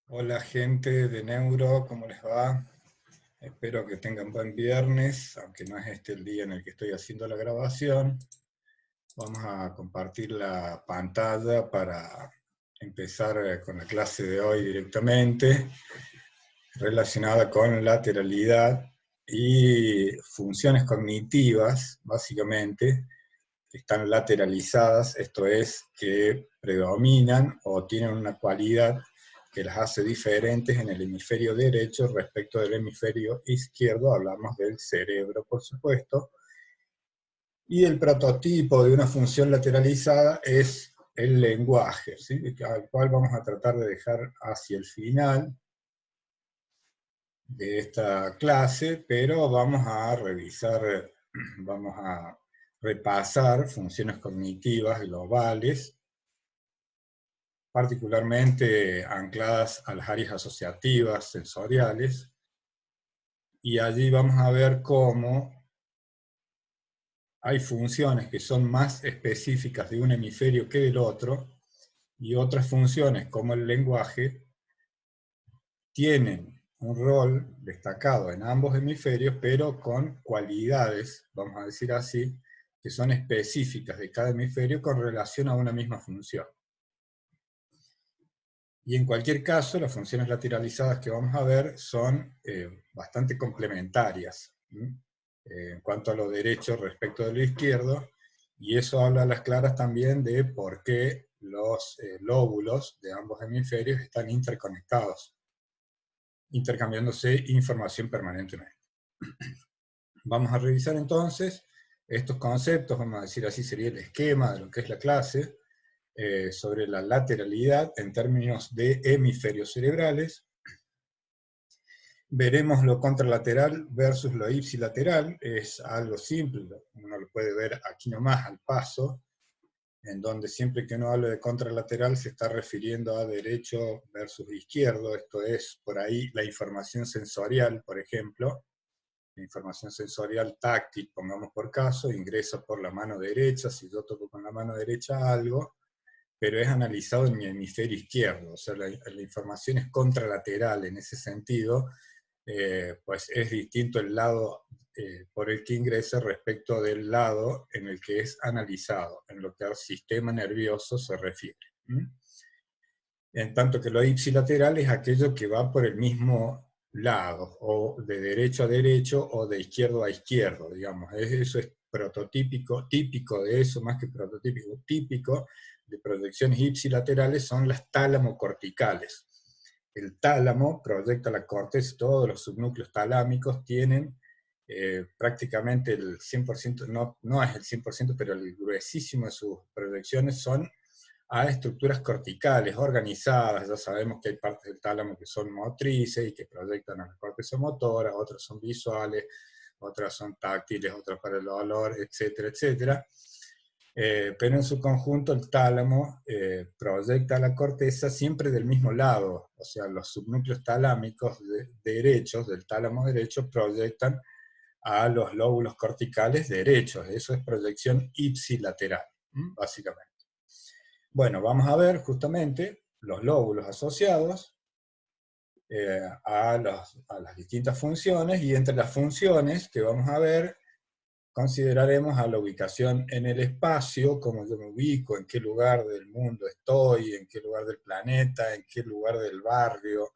Hola gente de Neuro, ¿cómo les va? Espero que tengan buen viernes, aunque no es este el día en el que estoy haciendo la grabación. Vamos a compartir la pantalla para empezar con la clase de hoy directamente, relacionada con lateralidad y funciones cognitivas, básicamente, que están lateralizadas, esto es, que predominan o tienen una cualidad que las hace diferentes en el hemisferio derecho respecto del hemisferio izquierdo. Hablamos del cerebro, por supuesto, y el prototipo de una función lateralizada es el lenguaje, ¿sí? Al cual vamos a tratar de dejar hacia el final de esta clase, pero vamos a revisar, vamos a repasar funciones cognitivas globales, particularmente ancladas a las áreas asociativas, sensoriales, y allí vamos a ver cómo hay funciones que son más específicas de un hemisferio que del otro, y otras funciones, como el lenguaje, tienen un rol destacado en ambos hemisferios, pero con cualidades, vamos a decir así, que son específicas de cada hemisferio con relación a una misma función. Y en cualquier caso, las funciones lateralizadas que vamos a ver son bastante complementarias en cuanto a lo derecho respecto de lo izquierdo, y eso habla a las claras también de por qué los lóbulos de ambos hemisferios están interconectados, intercambiándose información permanentemente. Vamos a revisar entonces estos conceptos, vamos a decir así sería el esquema de lo que es la clase, sobre la lateralidad en términos de hemisferios cerebrales. Veremos lo contralateral versus lo ipsilateral, es algo simple, uno lo puede ver aquí nomás al paso, en donde siempre que uno habla de contralateral se está refiriendo a derecho versus izquierdo, esto es por ahí la información sensorial, por ejemplo, la información sensorial táctil, pongamos por caso, ingresa por la mano derecha, si yo toco con la mano derecha algo, pero es analizado en mi hemisferio izquierdo, o sea, la información es contralateral en ese sentido, pues es distinto el lado por el que ingresa respecto del lado en el que es analizado, en lo que al sistema nervioso se refiere. En tanto que lo ipsilateral es aquello que va por el mismo lado, o de derecho a derecho, o de izquierdo a izquierdo, digamos. Eso es prototípico, típico de eso, más que prototípico, típico de proyecciones ipsilaterales son las tálamo-corticales. El tálamo proyecta la corteza, todos los subnúcleos talámicos tienen prácticamente el 100%, no es el 100%, pero el gruesísimo de sus proyecciones son a estructuras corticales organizadas. Ya sabemos que hay partes del tálamo que son motrices y que proyectan a la corteza motora, otras son visuales, otras son táctiles, otras para el olor, etcétera, etcétera. Pero en su conjunto el tálamo proyecta la corteza siempre del mismo lado, o sea, los subnúcleos talámicos derechos del tálamo derecho proyectan a los lóbulos corticales derechos. Eso es proyección ipsilateral, básicamente. Bueno, vamos a ver justamente los lóbulos asociados a las distintas funciones, y entre las funciones que vamos a ver consideraremos a la ubicación en el espacio, cómo yo me ubico, en qué lugar del mundo estoy, en qué lugar del planeta, en qué lugar del barrio,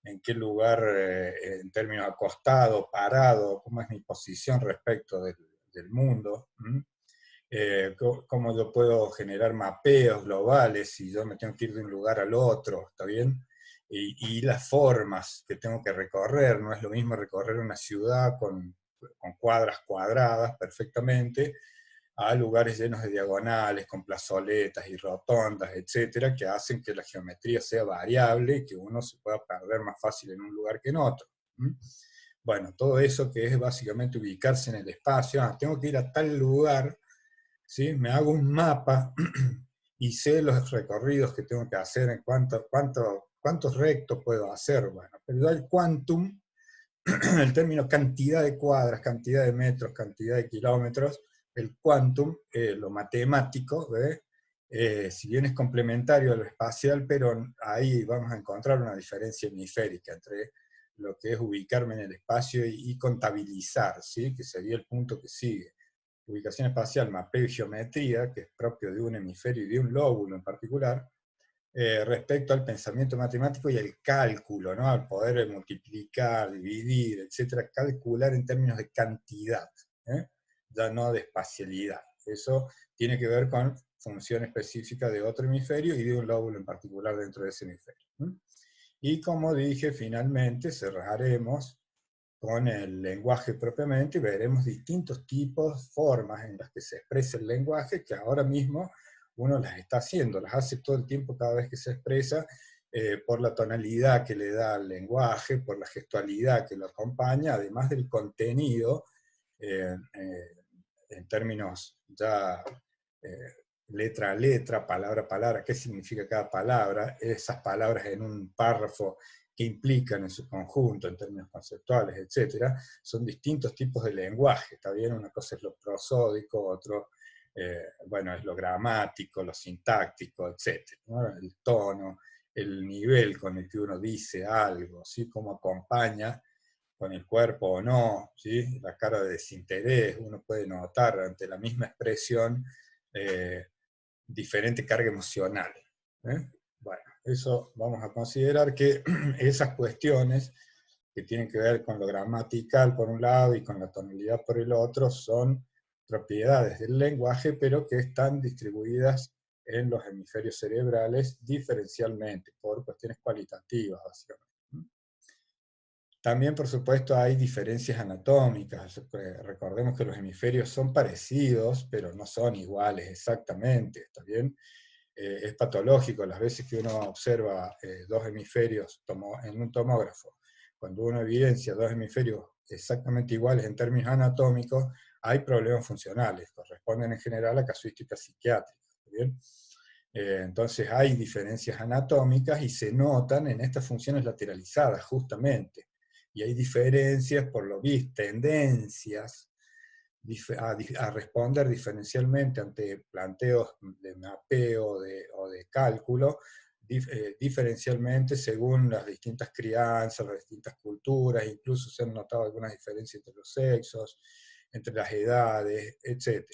en qué lugar en términos acostado, parado, cómo es mi posición respecto del mundo. Cómo yo puedo generar mapeos globales si yo me tengo que ir de un lugar al otro, ¿está bien? Y las formas que tengo que recorrer, no es lo mismo recorrer una ciudad con cuadras cuadradas perfectamente, a lugares llenos de diagonales, con plazoletas y rotondas, etcétera, que hacen que la geometría sea variable y que uno se pueda perder más fácil en un lugar que en otro. Bueno, todo eso que es básicamente ubicarse en el espacio, tengo que ir a tal lugar, ¿sí? Me hago un mapa y sé los recorridos que tengo que hacer, en cuántos rectos puedo hacer. Bueno, pero ya el quantum, el término cantidad de cuadras, cantidad de metros, cantidad de kilómetros, el quantum, lo matemático, si bien es complementario a lo espacial, pero ahí vamos a encontrar una diferencia hemisférica entre lo que es ubicarme en el espacio y contabilizar, ¿sí? Que sería el punto que sigue. Ubicación espacial, mapeo y geometría, que es propio de un hemisferio y de un lóbulo en particular, respecto al pensamiento matemático y al cálculo, ¿no? Al poder multiplicar, dividir, etcétera, calcular en términos de cantidad, ¿eh? Ya no de espacialidad. Eso tiene que ver con función específica de otro hemisferio y de un lóbulo en particular dentro de ese hemisferio. Y como dije, finalmente cerraremos con el lenguaje propiamente y veremos distintos tipos, formas en las que se expresa el lenguaje, que ahora mismo uno las está haciendo, las hace todo el tiempo cada vez que se expresa, por la tonalidad que le da al lenguaje, por la gestualidad que lo acompaña, además del contenido, en términos ya eh, letra a letra, palabra a palabra, qué significa cada palabra, esas palabras en un párrafo que implican en su conjunto, en términos conceptuales, etcétera, son distintos tipos de lenguaje, ¿está bien? Una cosa es lo prosódico, otro, bueno, es lo gramático, lo sintáctico, etcétera, ¿no? El tono, el nivel con el que uno dice algo, ¿sí? Cómo acompaña con el cuerpo o no, ¿sí? La cara de desinterés, uno puede notar ante la misma expresión diferente carga emocional. ¿Eh? Bueno, eso vamos a considerar que esas cuestiones que tienen que ver con lo gramatical por un lado y con la tonalidad por el otro son propiedades del lenguaje, pero que están distribuidas en los hemisferios cerebrales diferencialmente, por cuestiones cualitativas, básicamente. También, por supuesto, hay diferencias anatómicas. Recordemos que los hemisferios son parecidos, pero no son iguales exactamente, ¿está bien? Es patológico las veces que uno observa dos hemisferios en un tomógrafo. Cuando uno evidencia dos hemisferios exactamente iguales en términos anatómicos, hay problemas funcionales, corresponden en general a casuísticas psiquiátricas, ¿está bien? Entonces hay diferencias anatómicas y se notan en estas funciones lateralizadas, justamente. Y hay diferencias, por lo visto, tendencias a responder diferencialmente ante planteos de mapeo o de cálculo, diferencialmente según las distintas crianzas, las distintas culturas, incluso se han notado algunas diferencias entre los sexos, entre las edades, etc.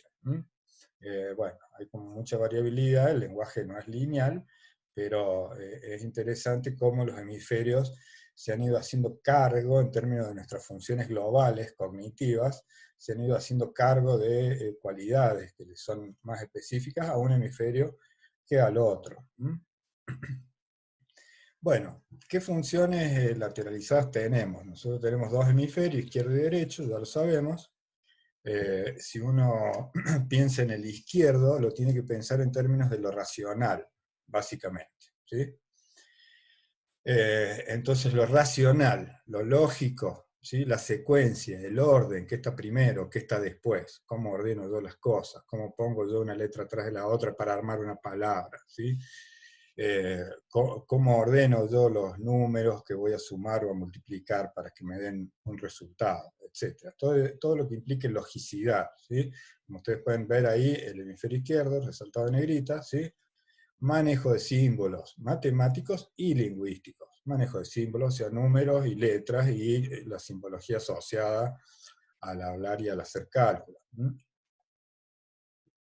Bueno, hay como mucha variabilidad, el lenguaje no es lineal, pero es interesante cómo los hemisferios se han ido haciendo cargo en términos de nuestras funciones globales, cognitivas, se han ido haciendo cargo de cualidades que les son más específicas a un hemisferio que al otro. Bueno, ¿qué funciones lateralizadas tenemos? Nosotros tenemos dos hemisferios, izquierdo y derecho, ya lo sabemos. Si uno piensa en el izquierdo, lo tiene que pensar en términos de lo racional, básicamente. ¿Sí? Entonces lo racional, lo lógico, ¿sí? La secuencia, el orden, qué está primero, qué está después, cómo ordeno yo las cosas, cómo pongo yo una letra atrás de la otra para armar una palabra, ¿sí? Cómo ordeno yo los números que voy a sumar o a multiplicar para que me den un resultado, etc. Todo lo que implique logicidad, ¿sí? Como ustedes pueden ver ahí, el hemisferio izquierdo, resaltado en negrita, ¿sí? Manejo de símbolos matemáticos y lingüísticos. Manejo de símbolos, o sea, números y letras y la simbología asociada al hablar y al hacer cálculos.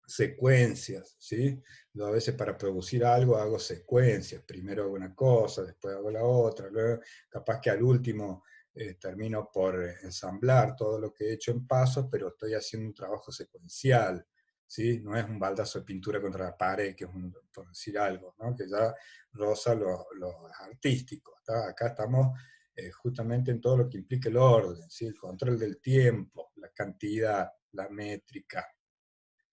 Secuencias, ¿sí? Yo a veces para producir algo hago secuencias. Primero hago una cosa, después hago la otra, luego capaz que al último termino por ensamblar todo lo que he hecho en pasos, pero estoy haciendo un trabajo secuencial, ¿sí? No es un baldazo de pintura contra la pared, que es por decir algo, ¿no? Que ya roza lo artístico. Acá estamos justamente en todo lo que implica el orden, ¿sí? El control del tiempo, la cantidad, la métrica,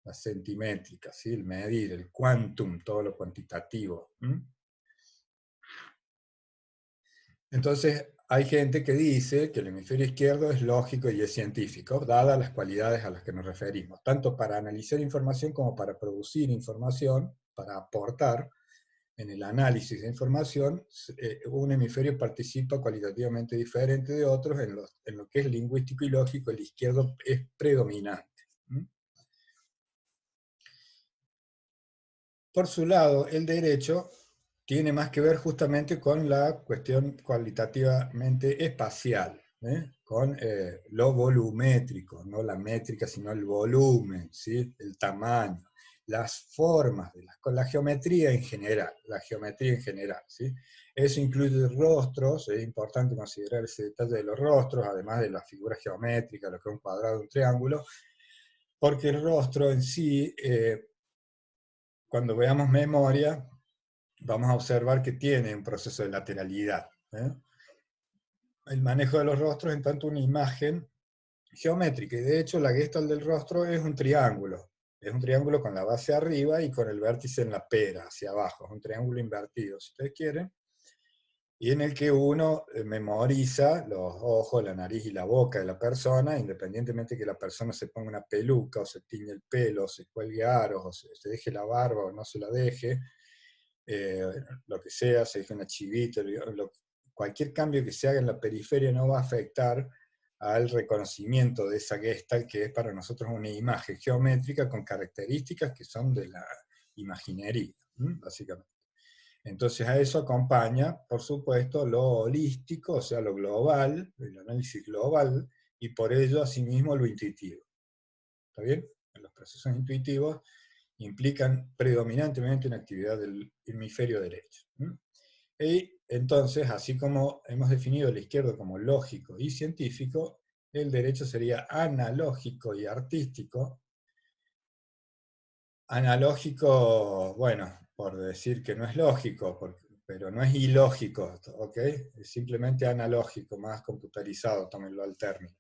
la centimétrica, ¿sí? El medir, el quantum, todo lo cuantitativo. Entonces, hay gente que dice que el hemisferio izquierdo es lógico y es científico, dadas las cualidades a las que nos referimos, tanto para analizar información como para producir información, para aportar en el análisis de información. Un hemisferio participa cualitativamente diferente de otros en lo que es lingüístico y lógico, el izquierdo es predominante. Por su lado, el derecho tiene más que ver justamente con la cuestión cualitativamente espacial, con lo volumétrico, no la métrica, sino el volumen, ¿sí? El tamaño, las formas, con la geometría en general, ¿sí? Eso incluye rostros, es importante considerar ese detalle de los rostros, además de las figuras geométricas, lo que es un cuadrado, un triángulo, porque el rostro en sí, cuando veamos memoria, vamos a observar que tiene un proceso de lateralidad. El manejo de los rostros en tanto una imagen geométrica, y de hecho la Gestalt del rostro es un triángulo con la base arriba y con el vértice en la pera, hacia abajo, es un triángulo invertido, si ustedes quieren, y en el que uno memoriza los ojos, la nariz y la boca de la persona, independientemente que la persona se ponga una peluca, o se tiñe el pelo, o se cuelgue aros, o se deje la barba, o no se la deje, lo que sea, se deje una chivita, cualquier cambio que se haga en la periferia no va a afectar al reconocimiento de esa gestalt, que es para nosotros una imagen geométrica con características que son de la imaginería, básicamente. Entonces a eso acompaña, por supuesto, lo holístico, o sea, lo global, el análisis global, y por ello, asimismo, lo intuitivo. ¿Está bien? Los procesos intuitivos implican predominantemente una actividad del hemisferio derecho. Y entonces, así como hemos definido el izquierdo como lógico y científico, el derecho sería analógico y artístico. Analógico, bueno, por decir que no es lógico, pero no es ilógico, ¿ok? Es simplemente analógico, más computarizado, tómenlo al término.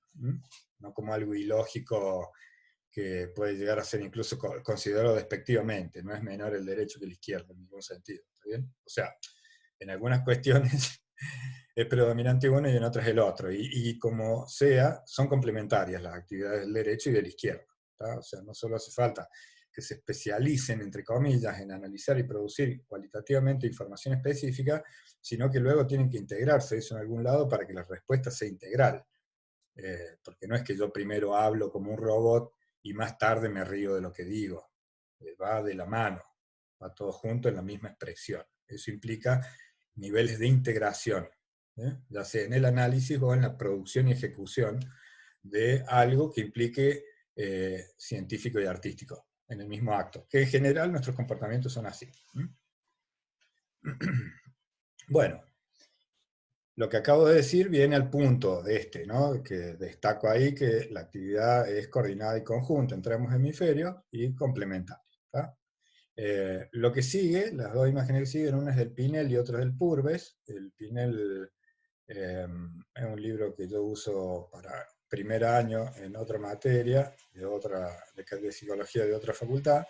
No como algo ilógico que puede llegar a ser incluso considerado despectivamente. No es menor el derecho que el izquierdo en ningún sentido, ¿está bien? O sea, en algunas cuestiones es predominante uno y en otras el otro. Y como sea, son complementarias las actividades del derecho y del izquierdo. ¿Tá? O sea, no solo hace falta que se especialicen, entre comillas, en analizar y producir cualitativamente información específica, sino que luego tienen que integrarse eso en algún lado para que la respuesta sea integral. Porque no es que yo primero hablo como un robot y más tarde me río de lo que digo. Va de la mano, va todo junto en la misma expresión. Eso implica niveles de integración, ya sea en el análisis o en la producción y ejecución de algo que implique científico y artístico en el mismo acto, que en general nuestros comportamientos son así. Bueno, lo que acabo de decir viene al punto de ¿no? Que destaco ahí que la actividad es coordinada y conjunta entre ambos hemisferios y complementaria. Lo que sigue, las dos imágenes que siguen, una es del Pinel y otra es del Purves. El Pinel es un libro que yo uso para primer año en otra materia, de psicología de otra facultad.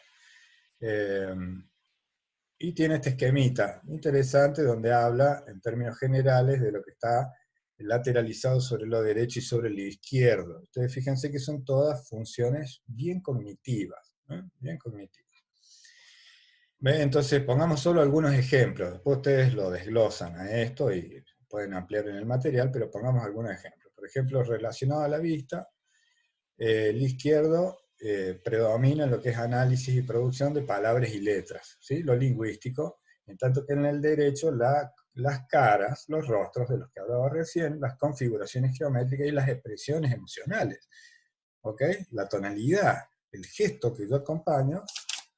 Y tiene este esquemita interesante donde habla, en términos generales, de lo que está lateralizado sobre lo derecho y sobre lo izquierdo. Ustedes fíjense que son todas funciones bien cognitivas, bien cognitivas. Entonces, pongamos solo algunos ejemplos, después ustedes lo desglosan a esto y pueden ampliar en el material, pero pongamos algunos ejemplos. Por ejemplo, relacionado a la vista, el izquierdo predomina en lo que es análisis y producción de palabras y letras, ¿sí? Lo lingüístico, en tanto que en el derecho las caras, los rostros de los que hablaba recién, las configuraciones geométricas y las expresiones emocionales, ¿ok? La tonalidad, el gesto que yo acompaño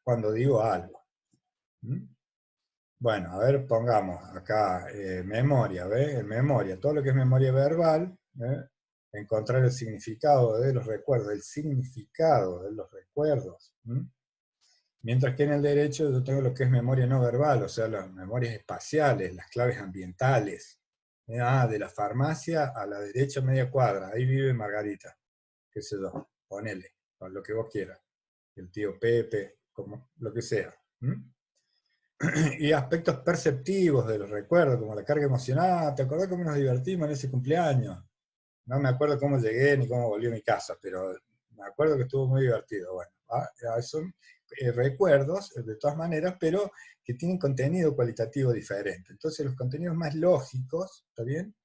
cuando digo algo. Bueno, a ver, pongamos acá memoria, ¿ves? Memoria, todo lo que es memoria verbal, encontrar el significado de los recuerdos, el significado de los recuerdos. Mientras que en el derecho yo tengo lo que es memoria no verbal, o sea, las memorias espaciales, las claves ambientales. De la farmacia a la derecha media cuadra, ahí vive Margarita, qué sé yo, ponele, con lo que vos quieras. El tío Pepe, como lo que sea. Y aspectos perceptivos de los recuerdos, como la carga emocional. ¿Te acordás cómo nos divertimos en ese cumpleaños? No me acuerdo cómo llegué ni cómo volví a mi casa, pero me acuerdo que estuvo muy divertido. Bueno, son recuerdos, de todas maneras, pero que tienen contenido cualitativo diferente. Entonces los contenidos más lógicos, ¿está bien?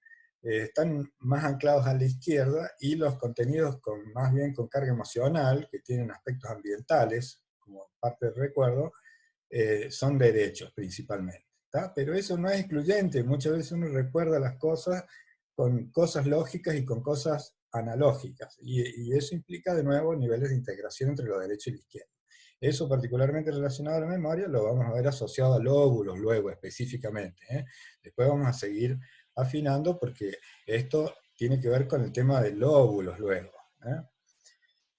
Están más anclados a la izquierda, y los contenidos más bien con carga emocional, que tienen aspectos ambientales, como parte del recuerdo, son derechos principalmente. ¿Tá? Pero eso no es excluyente, muchas veces uno recuerda las cosas con cosas lógicas y con cosas analógicas, y eso implica de nuevo niveles de integración entre lo derecho y la izquierda. Eso particularmente relacionado a la memoria lo vamos a ver asociado a lóbulos luego específicamente, ¿eh? Después vamos a seguir afinando porque esto tiene que ver con el tema de lóbulos luego, ¿eh?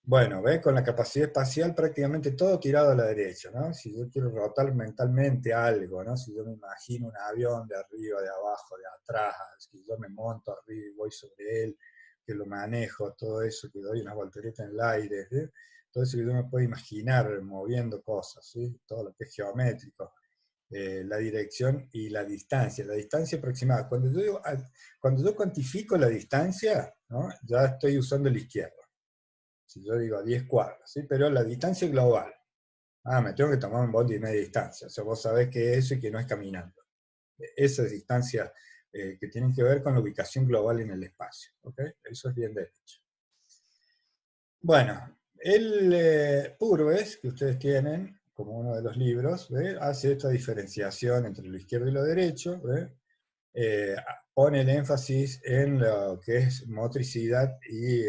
Bueno, ¿ves? Con la capacidad espacial prácticamente todo tirado a la derecha, ¿no? Si yo quiero rotar mentalmente algo, ¿no? Si yo me imagino un avión de arriba, de abajo, de atrás, si yo me monto arriba y voy sobre él, que lo manejo, todo eso, que doy una voltereta en el aire, ¿eh? Todo eso que yo me puedo imaginar moviendo cosas, ¿sí? Todo lo que es geométrico, la dirección y la distancia aproximada. Cuando yo cuantifico la distancia, ¿no? Ya estoy usando la izquierda. Si yo digo 10 cuadras, ¿sí? Pero la distancia global. Ah, me tengo que tomar un bondi de media distancia. O sea, vos sabés que es eso y que no es caminando. Esas distancias que tienen que ver con la ubicación global en el espacio. ¿Ok? Eso es bien derecho. Bueno, el Purves, que ustedes tienen, como uno de los libros, ¿ve? Hace esta diferenciación entre lo izquierdo y lo derecho, ¿ve? Pone el énfasis en lo que es motricidad y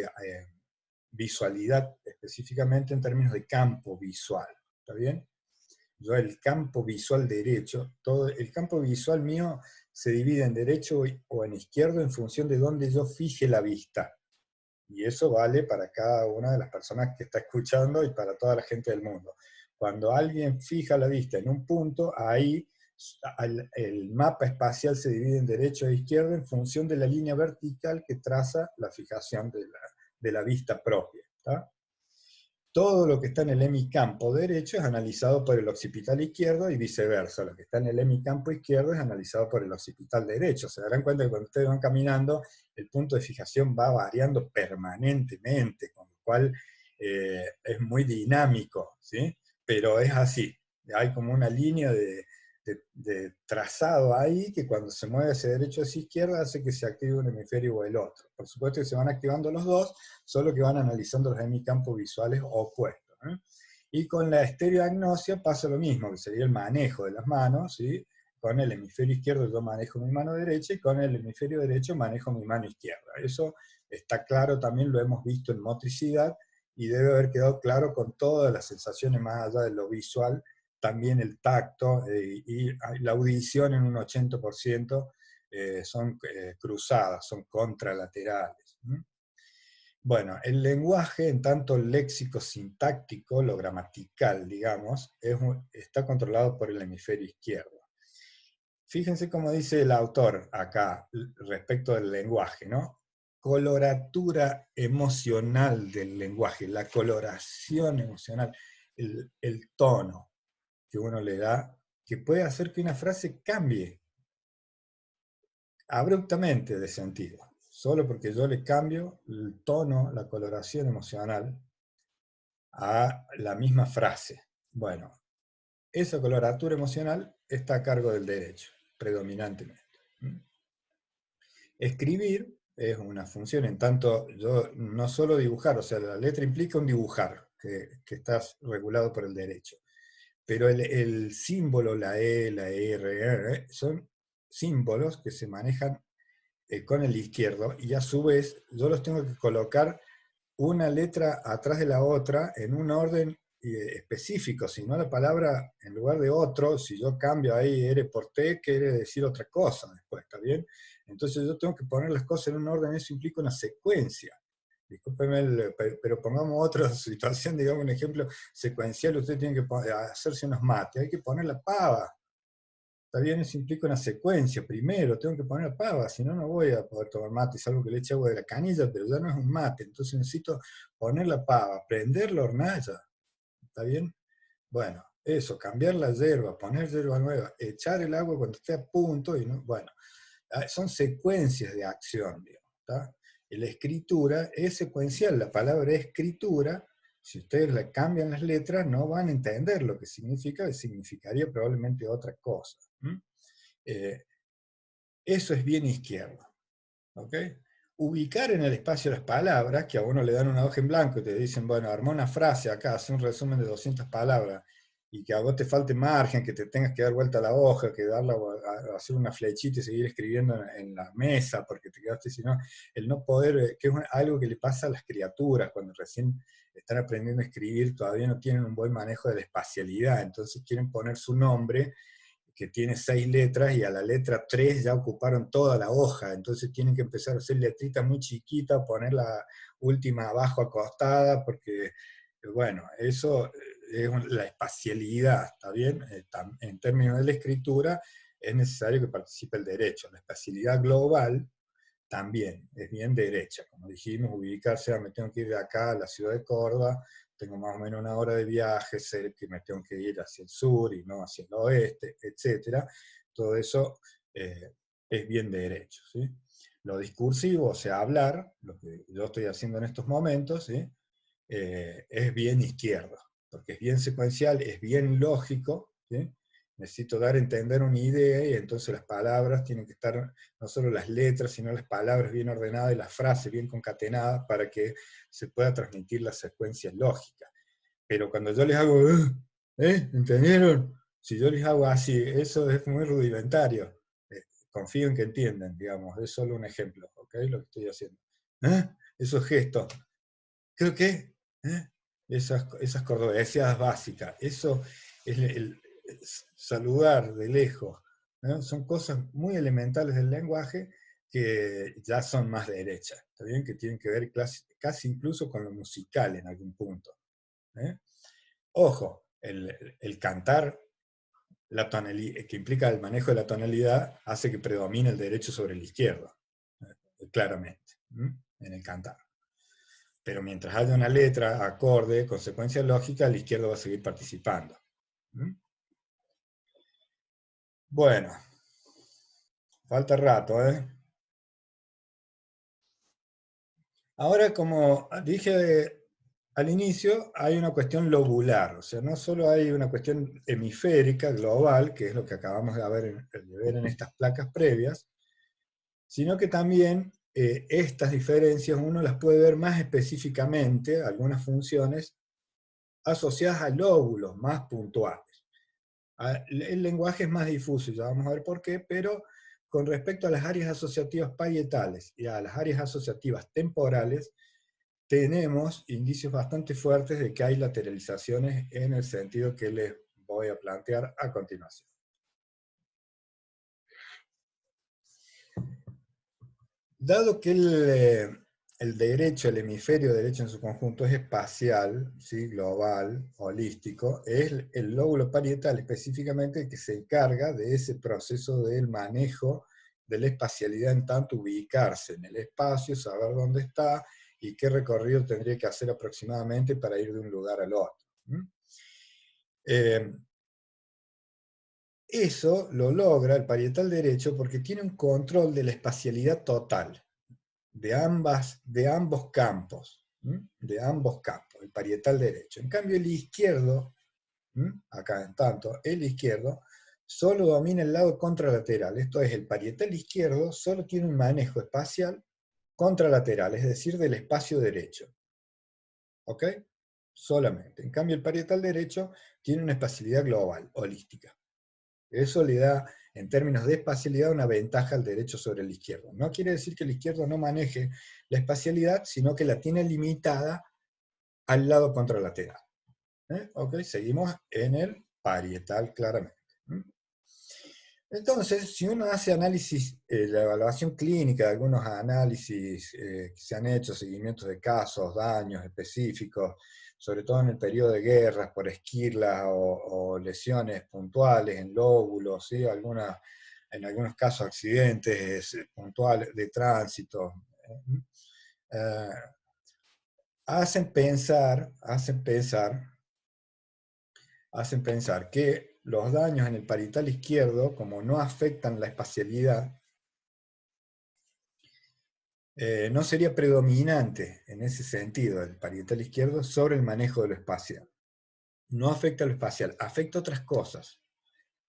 visualidad, específicamente en términos de campo visual, ¿está bien? Yo el campo visual derecho, todo el campo visual mío se divide en derecho o en izquierdo en función de dónde yo fije la vista. Y eso vale para cada una de las personas que está escuchando y para toda la gente del mundo. Cuando alguien fija la vista en un punto, ahí el mapa espacial se divide en derecho e izquierdo en función de la línea vertical que traza la fijación de la vista propia. ¿Tá? Todo lo que está en el hemicampo derecho es analizado por el occipital izquierdo y viceversa. Lo que está en el hemicampo izquierdo es analizado por el occipital derecho. Se darán cuenta que cuando ustedes van caminando, el punto de fijación va variando permanentemente, con lo cual es muy dinámico, ¿sí? Pero es así. Hay como una línea de trazado ahí que cuando se mueve hacia derecha o hacia izquierda hace que se active un hemisferio o el otro. Por supuesto que se van activando los dos, solo que van analizando los hemicampos visuales opuestos, ¿eh? Y con la estereoagnosia pasa lo mismo, que sería el manejo de las manos, ¿sí? Con el hemisferio izquierdo yo manejo mi mano derecha y con el hemisferio derecho manejo mi mano izquierda. Eso está claro, también lo hemos visto en motricidad y debe haber quedado claro con todas las sensaciones más allá de lo visual, también el tacto y la audición en un 80% son cruzadas, son contralaterales. Bueno, el lenguaje, en tanto léxico sintáctico, lo gramatical, digamos, está controlado por el hemisferio izquierdo. Fíjense cómo dice el autor acá respecto del lenguaje, ¿no? Coloratura emocional del lenguaje, la coloración emocional, el tono que uno le da, que puede hacer que una frase cambie abruptamente de sentido, solo porque yo le cambio el tono, la coloración emocional a la misma frase. Bueno, esa coloratura emocional está a cargo del derecho, predominantemente. Escribir es una función, en tanto yo no solo dibujar, o sea, la letra implica un dibujar, que está regulado por el derecho. Pero el símbolo, la E, la R, son símbolos que se manejan con el izquierdo, y a su vez yo los tengo que colocar una letra atrás de la otra en un orden específico, si no la palabra en lugar de otro, si yo cambio ahí R por T, quiere decir otra cosa después, ¿está bien? Entonces yo tengo que poner las cosas en un orden, eso implica una secuencia. Discúlpeme, pero pongamos otra situación, digamos un ejemplo secuencial, usted tiene que hacerse unos mates, hay que poner la pava. Está bien, eso implica una secuencia. Primero tengo que poner pava, si no, no voy a poder tomar mate. Es algo que le eche agua de la canilla, pero ya no es un mate. Entonces necesito poner la pava, prender la hornalla. ¿Está bien? Bueno, eso, cambiar la hierba, poner hierba nueva, echar el agua cuando esté a punto. Y no, bueno, son secuencias de acción, digamos. ¿Está? La escritura es secuencial. La palabra escritura, si ustedes le cambian las letras, no van a entender lo que significa, significaría probablemente otra cosa. Eso es bien izquierdo. ¿Ok? Ubicar en el espacio las palabras, que a uno le dan una hoja en blanco y te dicen, bueno, arma una frase acá, hace un resumen de 200 palabras, y que a vos te falte margen, que te tengas que dar vuelta a la hoja, que darla, hacer una flechita y seguir escribiendo en la mesa, porque te quedaste, sino el no poder, que es algo que le pasa a las criaturas cuando recién están aprendiendo a escribir, todavía no tienen un buen manejo de la espacialidad, entonces quieren poner su nombre, que tiene 6 letras, y a la letra 3 ya ocuparon toda la hoja, entonces tienen que empezar a hacer letritas muy chiquitas, poner la última abajo acostada, porque, bueno, eso es la espacialidad, ¿está bien? En términos de la escritura, es necesario que participe el derecho. La espacialidad global también es bien derecha, como dijimos, ubicarse, me tengo que ir de acá a la ciudad de Córdoba, tengo más o menos una hora de viaje, sé que me tengo que ir hacia el sur y no hacia el oeste, etc. Todo eso es bien derecho, ¿sí? Lo discursivo, o sea, hablar, lo que yo estoy haciendo en estos momentos, ¿sí? Es bien izquierdo, porque es bien secuencial, es bien lógico, ¿sí? Necesito dar a entender una idea, y entonces las palabras tienen que estar, no solo las letras, sino las palabras bien ordenadas y las frases bien concatenadas para que se pueda transmitir la secuencia lógica. Pero cuando yo les hago, ¿entendieron? Si yo les hago así, eso es muy rudimentario. Confío en que entiendan, digamos, es solo un ejemplo, ¿ok? Lo que estoy haciendo. Esos gestos, creo que esas cordoveseadas básicas, eso es saludar de lejos, ¿no? Son cosas muy elementales del lenguaje que ya son más derechas, ¿está bien? Que tienen que ver casi incluso con lo musical en algún punto. ¿Eh? Ojo, el cantar, la tonalidad, que implica el manejo de la tonalidad, hace que predomine el derecho sobre el izquierdo, claramente, en el cantar. Pero mientras haya una letra, acorde, consecuencia lógica, el izquierdo va a seguir participando. Bueno, falta rato, ¿eh? Ahora, como dije al inicio, hay una cuestión lobular, o sea, no solo hay una cuestión hemisférica, global, que es lo que acabamos de ver en estas placas previas, sino que también estas diferencias uno las puede ver más específicamente, algunas funciones asociadas a lóbulos más puntuales. El lenguaje es más difuso, ya vamos a ver por qué, pero con respecto a las áreas asociativas parietales y a las áreas asociativas temporales, tenemos indicios bastante fuertes de que hay lateralizaciones en el sentido que les voy a plantear a continuación. Dado que el derecho, el hemisferio derecho en su conjunto es espacial, ¿sí? Global, holístico, es el lóbulo parietal específicamente el que se encarga de ese proceso del manejo de la espacialidad, en tanto ubicarse en el espacio, saber dónde está y qué recorrido tendría que hacer aproximadamente para ir de un lugar al otro. Eso lo logra el parietal derecho porque tiene un control de la espacialidad total de ambos campos, el parietal derecho. En cambio, el izquierdo, acá en tanto, el izquierdo, solo domina el lado contralateral, esto es, el parietal izquierdo solo tiene un manejo espacial contralateral, es decir, del espacio derecho. ¿Ok? Solamente. En cambio, el parietal derecho tiene una espacialidad global, holística. Eso le da, en términos de espacialidad, una ventaja al derecho sobre el izquierdo. No quiere decir que el izquierdo no maneje la espacialidad, sino que la tiene limitada al lado contralateral. Ok, seguimos en el parietal claramente. Entonces, si uno hace análisis, la evaluación clínica de algunos análisis que se han hecho, seguimientos de casos, daños específicos, sobre todo en el periodo de guerras por esquirlas o lesiones puntuales en lóbulos, ¿sí? En algunos casos accidentes puntuales de tránsito, eh, hacen pensar que los daños en el parietal izquierdo, como no afectan la espacialidad, no sería predominante en ese sentido el parietal izquierdo sobre el manejo de lo espacial. No afecta lo espacial, afecta otras cosas,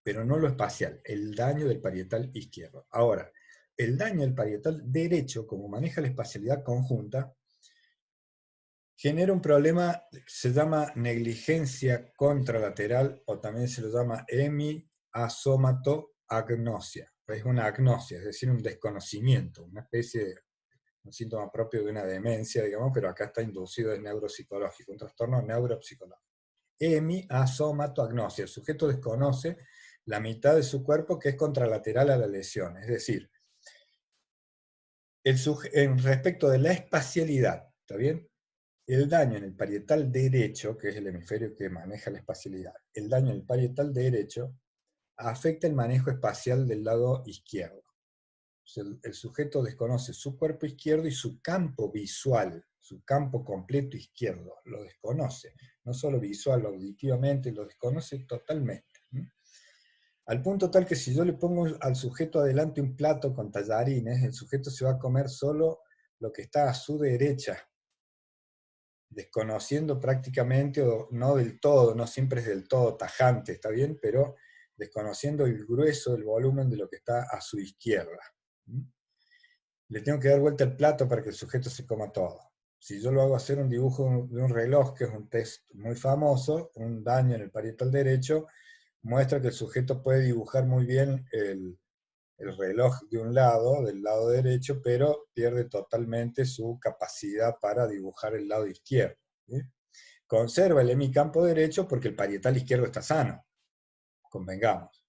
pero no lo espacial, el daño del parietal izquierdo. Ahora, el daño del parietal derecho, como maneja la espacialidad conjunta, genera un problema que se llama negligencia contralateral, o también se lo llama hemiasomatoagnosia. Es una agnosia, es decir, un desconocimiento, una especie de un síntoma propio de una demencia, digamos, pero acá está inducido en neuropsicológico, un trastorno neuropsicológico. Hemiasomatoagnosia, el sujeto desconoce la mitad de su cuerpo que es contralateral a la lesión, es decir, en respecto de la espacialidad, ¿está bien? El daño en el parietal derecho, que es el hemisferio que maneja la espacialidad, el daño en el parietal derecho afecta el manejo espacial del lado izquierdo. O sea, el sujeto desconoce su cuerpo izquierdo y su campo visual, su campo completo izquierdo, lo desconoce. No solo visual, auditivamente, lo desconoce totalmente. Al punto tal que si yo le pongo al sujeto adelante un plato con tallarines, el sujeto se va a comer solo lo que está a su derecha, desconociendo prácticamente, o no del todo, no siempre es del todo tajante, ¿está bien? Pero desconociendo el grueso, el volumen de lo que está a su izquierda. Le tengo que dar vuelta el plato para que el sujeto se coma todo. Si yo lo hago hacer un dibujo de un reloj, que es un test muy famoso, un daño en el parietal derecho, muestra que el sujeto puede dibujar muy bien el reloj de un lado, del lado derecho, pero pierde totalmente su capacidad para dibujar el lado izquierdo. ¿Sí? Conserva el hemicampo derecho porque el parietal izquierdo está sano, convengamos,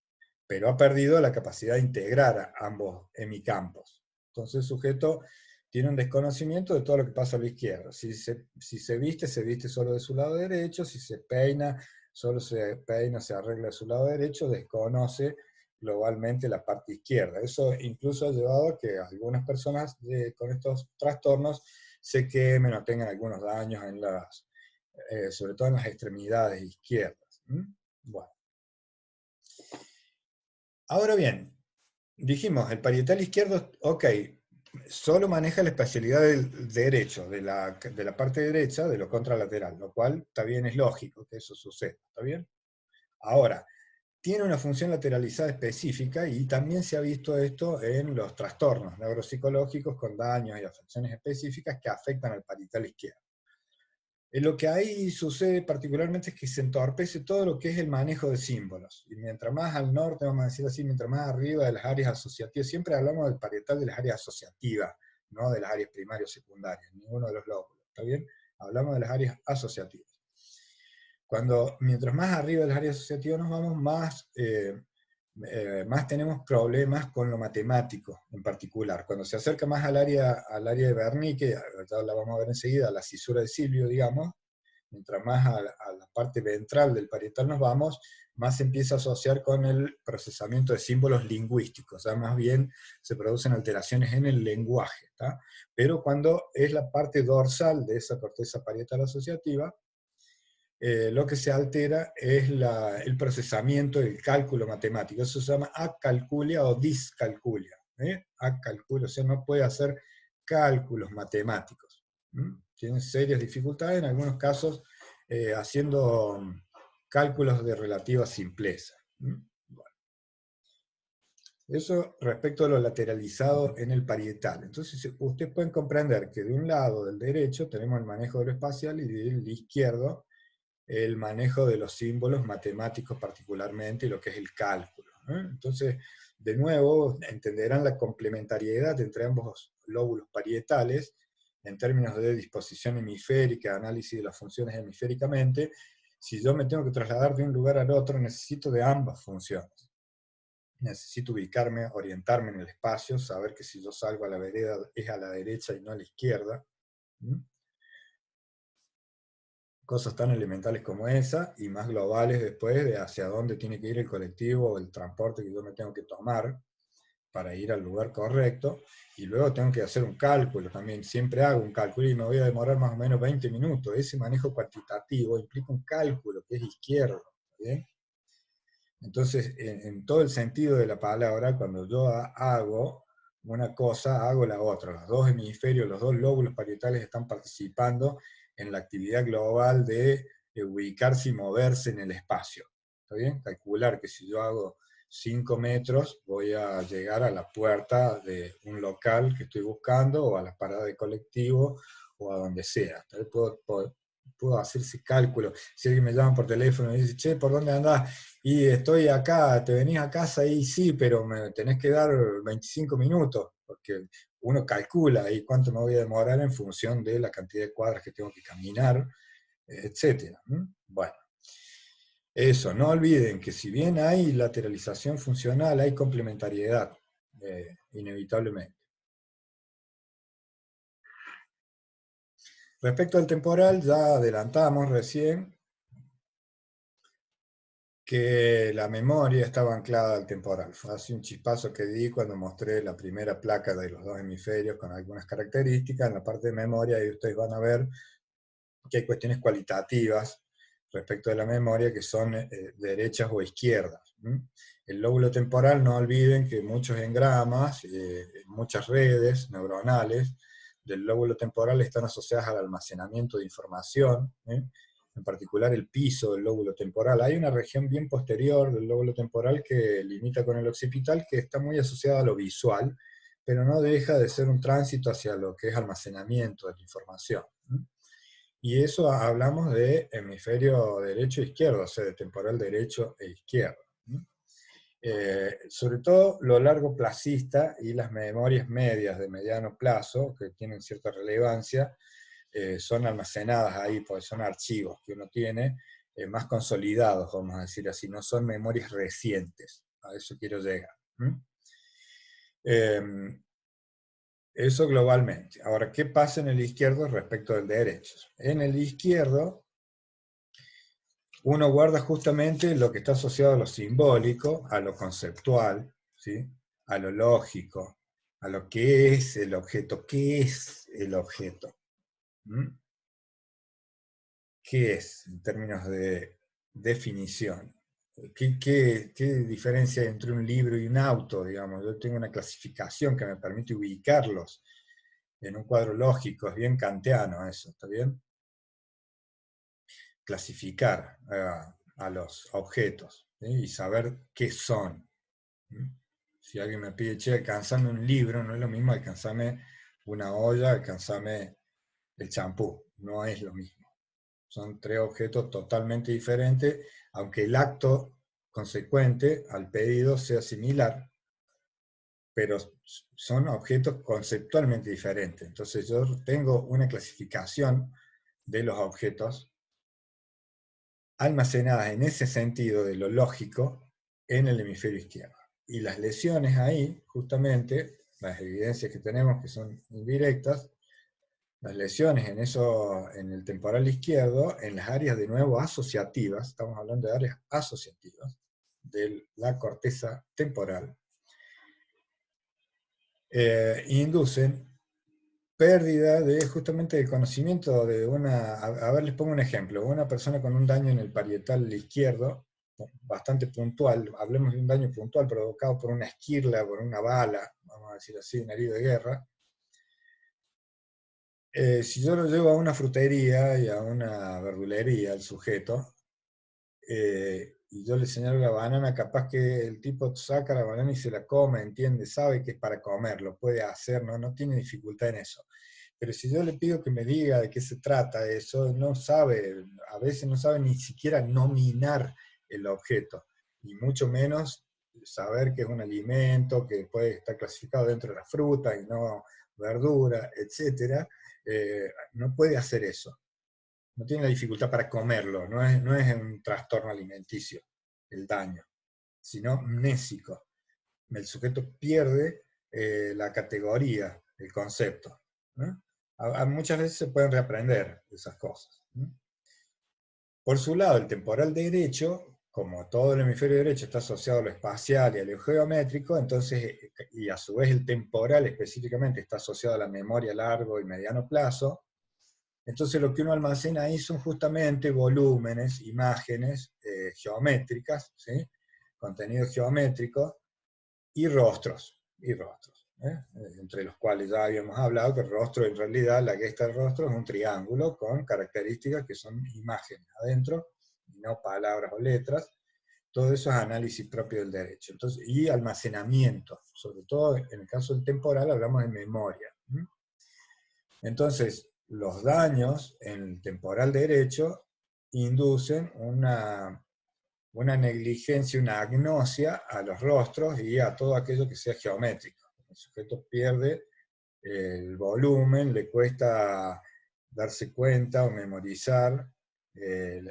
pero ha perdido la capacidad de integrar ambos hemicampos. Entonces el sujeto tiene un desconocimiento de todo lo que pasa a la izquierda. Si se viste solo de su lado derecho, si se peina, solo se peina, se arregla de su lado derecho, desconoce globalmente la parte izquierda. Eso incluso ha llevado a que algunas personas con estos trastornos se quemen o tengan algunos daños en sobre todo en las extremidades izquierdas. Bueno. Ahora bien, dijimos, el parietal izquierdo, ok, solo maneja la espacialidad del derecho, de la parte derecha, de lo contralateral, lo cual también es lógico que eso suceda, ¿está bien? Ahora, tiene una función lateralizada específica y también se ha visto esto en los trastornos neuropsicológicos con daños y afecciones específicas que afectan al parietal izquierdo. Lo que ahí sucede particularmente es que se entorpece todo lo que es el manejo de símbolos. Y mientras más al norte, vamos a decir así, mientras más arriba de las áreas asociativas, siempre hablamos del parietal de las áreas asociativas, no de las áreas primarias o secundarias, ninguno de los lóbulos, ¿está bien? Hablamos de las áreas asociativas. Mientras más arriba de las áreas asociativas nos vamos, más tenemos problemas con lo matemático en particular. Cuando se acerca más al área de Wernicke, ya la vamos a ver enseguida, la cisura de Silvio, digamos, mientras más a la parte ventral del parietal nos vamos, más se empieza a asociar con el procesamiento de símbolos lingüísticos, o sea, más bien se producen alteraciones en el lenguaje, ¿tá? Pero cuando es la parte dorsal de esa corteza parietal asociativa, lo que se altera es el procesamiento del cálculo matemático. Eso se llama acalculia o discalculia. Acalculia, o sea, no puede hacer cálculos matemáticos. Tiene serias dificultades, en algunos casos haciendo cálculos de relativa simpleza. Bueno. Eso respecto a lo lateralizado en el parietal. Entonces, ustedes pueden comprender que de un lado del derecho tenemos el manejo de lo espacial y del izquierdo el manejo de los símbolos matemáticos particularmente y lo que es el cálculo. Entonces, de nuevo, entenderán la complementariedad entre ambos lóbulos parietales en términos de disposición hemisférica, análisis de las funciones hemisféricamente. Si yo me tengo que trasladar de un lugar al otro, necesito de ambas funciones. Necesito ubicarme, orientarme en el espacio, saber que si yo salgo a la vereda es a la derecha y no a la izquierda. Cosas tan elementales como esa, y más globales después de hacia dónde tiene que ir el colectivo o el transporte que yo me tengo que tomar para ir al lugar correcto, y luego tengo que hacer un cálculo también, siempre hago un cálculo y me voy a demorar más o menos 20 minutos, ese manejo cuantitativo implica un cálculo que es izquierdo, ¿bien? Entonces, en todo el sentido de la palabra, cuando yo hago una cosa, hago la otra, los dos hemisferios, los dos lóbulos parietales están participando en la actividad global de ubicarse y moverse en el espacio. ¿Está bien? Calcular que si yo hago 5 metros, voy a llegar a la puerta de un local que estoy buscando, o a la parada de colectivo, o a donde sea. Tal vez puedo hacer ese cálculo. Si alguien me llama por teléfono y dice, che, ¿por dónde andás? Y estoy acá, ¿te venís a casa? Y sí, pero me tenés que dar 25 minutos, porque uno calcula ahí cuánto me voy a demorar en función de la cantidad de cuadras que tengo que caminar, etcétera. Bueno, eso, no olviden que si bien hay lateralización funcional, hay complementariedad, inevitablemente. Respecto al temporal, ya adelantamos recién que la memoria estaba anclada al temporal. Fue así un chispazo que di cuando mostré la primera placa de los dos hemisferios con algunas características. En la parte de memoria, y ustedes van a ver que hay cuestiones cualitativas respecto de la memoria que son derechas o izquierdas. El lóbulo temporal, no olviden que muchos engramas, muchas redes neuronales del lóbulo temporal están asociadas al almacenamiento de información, en particular el piso del lóbulo temporal. Hay una región bien posterior del lóbulo temporal que limita con el occipital, que está muy asociada a lo visual, pero no deja de ser un tránsito hacia lo que es almacenamiento de la información. Y eso hablamos de hemisferio derecho e izquierdo, o sea, de temporal derecho e izquierdo. Sobre todo lo largo plazista y las memorias medias de mediano plazo, que tienen cierta relevancia, son almacenadas ahí, porque son archivos que uno tiene más consolidados, vamos a decir así, no son memorias recientes. A eso quiero llegar. Eso globalmente. Ahora, ¿qué pasa en el izquierdo respecto del derecho? En el izquierdo, uno guarda justamente lo que está asociado a lo simbólico, a lo conceptual, ¿sí? A lo lógico, a lo que es el objeto. ¿Qué es el objeto? ¿Qué es en términos de definición? ¿Qué diferencia hay entre un libro y un auto? Digamos, yo tengo una clasificación que me permite ubicarlos en un cuadro lógico, es bien kantiano eso, ¿está bien? Clasificar a los objetos, ¿sí? Y saber qué son. Si alguien me pide, che, alcanzame un libro, no es lo mismo alcanzame una olla, alcanzame el champú, no es lo mismo. Son tres objetos totalmente diferentes, aunque el acto consecuente al pedido sea similar, pero son objetos conceptualmente diferentes. Entonces yo tengo una clasificación de los objetos almacenadas en ese sentido de lo lógico en el hemisferio izquierdo. Y las lesiones ahí, justamente, las evidencias que tenemos que son indirectas, las lesiones en eso, en el temporal izquierdo, en las áreas de nuevo asociativas, estamos hablando de áreas asociativas, de la corteza temporal, inducen pérdida de justamente el conocimiento de una, a ver, les pongo un ejemplo, una persona con un daño en el parietal izquierdo, bastante puntual, hablemos de un daño puntual provocado por una esquirla, por una bala, vamos a decir así, un herido de guerra. Si yo lo llevo a una frutería y a una verdulería, al sujeto, y yo le señalo la banana, capaz que el tipo saca la banana y se la come, entiende, sabe que es para comer, lo puede hacer, no tiene dificultad en eso. Pero si yo le pido que me diga de qué se trata eso, no sabe, a veces no sabe ni siquiera nominar el objeto, y mucho menos saber que es un alimento, que puede estar clasificado dentro de la fruta y no verdura, etc. No puede hacer eso. No tiene la dificultad para comerlo, no es un trastorno alimenticio el daño, sino mnésico. El sujeto pierde la categoría, el concepto. ¿No? Muchas veces se pueden reaprender esas cosas. ¿No? Por su lado, el temporal derecho, como todo el hemisferio derecho está asociado a lo espacial y a lo geométrico, entonces, y a su vez el temporal específicamente está asociado a la memoria a largo y mediano plazo, entonces lo que uno almacena ahí son justamente volúmenes, imágenes geométricas, ¿sí? Contenido geométrico, y rostros, entre los cuales ya habíamos hablado que el rostro, en realidad, la gesta del rostro es un triángulo con características que son imágenes adentro, y no palabras o letras. Todo eso es análisis propio del derecho. Entonces, y almacenamiento, sobre todo en el caso del temporal hablamos de memoria. Entonces, los daños en el temporal derecho inducen una negligencia, una agnosia a los rostros y a todo aquello que sea geométrico. El sujeto pierde el volumen, le cuesta darse cuenta o memorizar eh,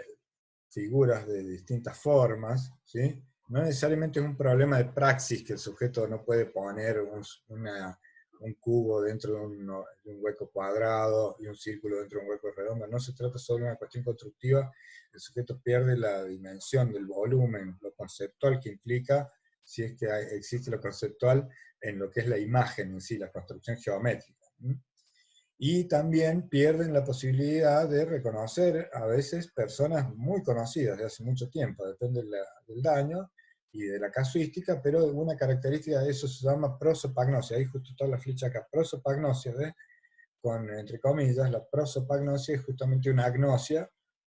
figuras de distintas formas, ¿sí? No necesariamente es un problema de praxis que el sujeto no puede poner un cubo dentro de un hueco cuadrado y un círculo dentro de un hueco redondo. No se trata solo de una cuestión constructiva. El sujeto pierde la dimensión del volumen, lo conceptual que implica, si es que existe lo conceptual, en lo que es la imagen en sí, la construcción geométrica. Y también pierden la posibilidad de reconocer a veces personas muy conocidas de hace mucho tiempo, depende del daño y de la casuística, pero una característica de eso se llama prosopagnosia. Ahí justo está la flecha acá, prosopagnosia, ¿ves? Con, entre comillas, la prosopagnosia es justamente una agnosia,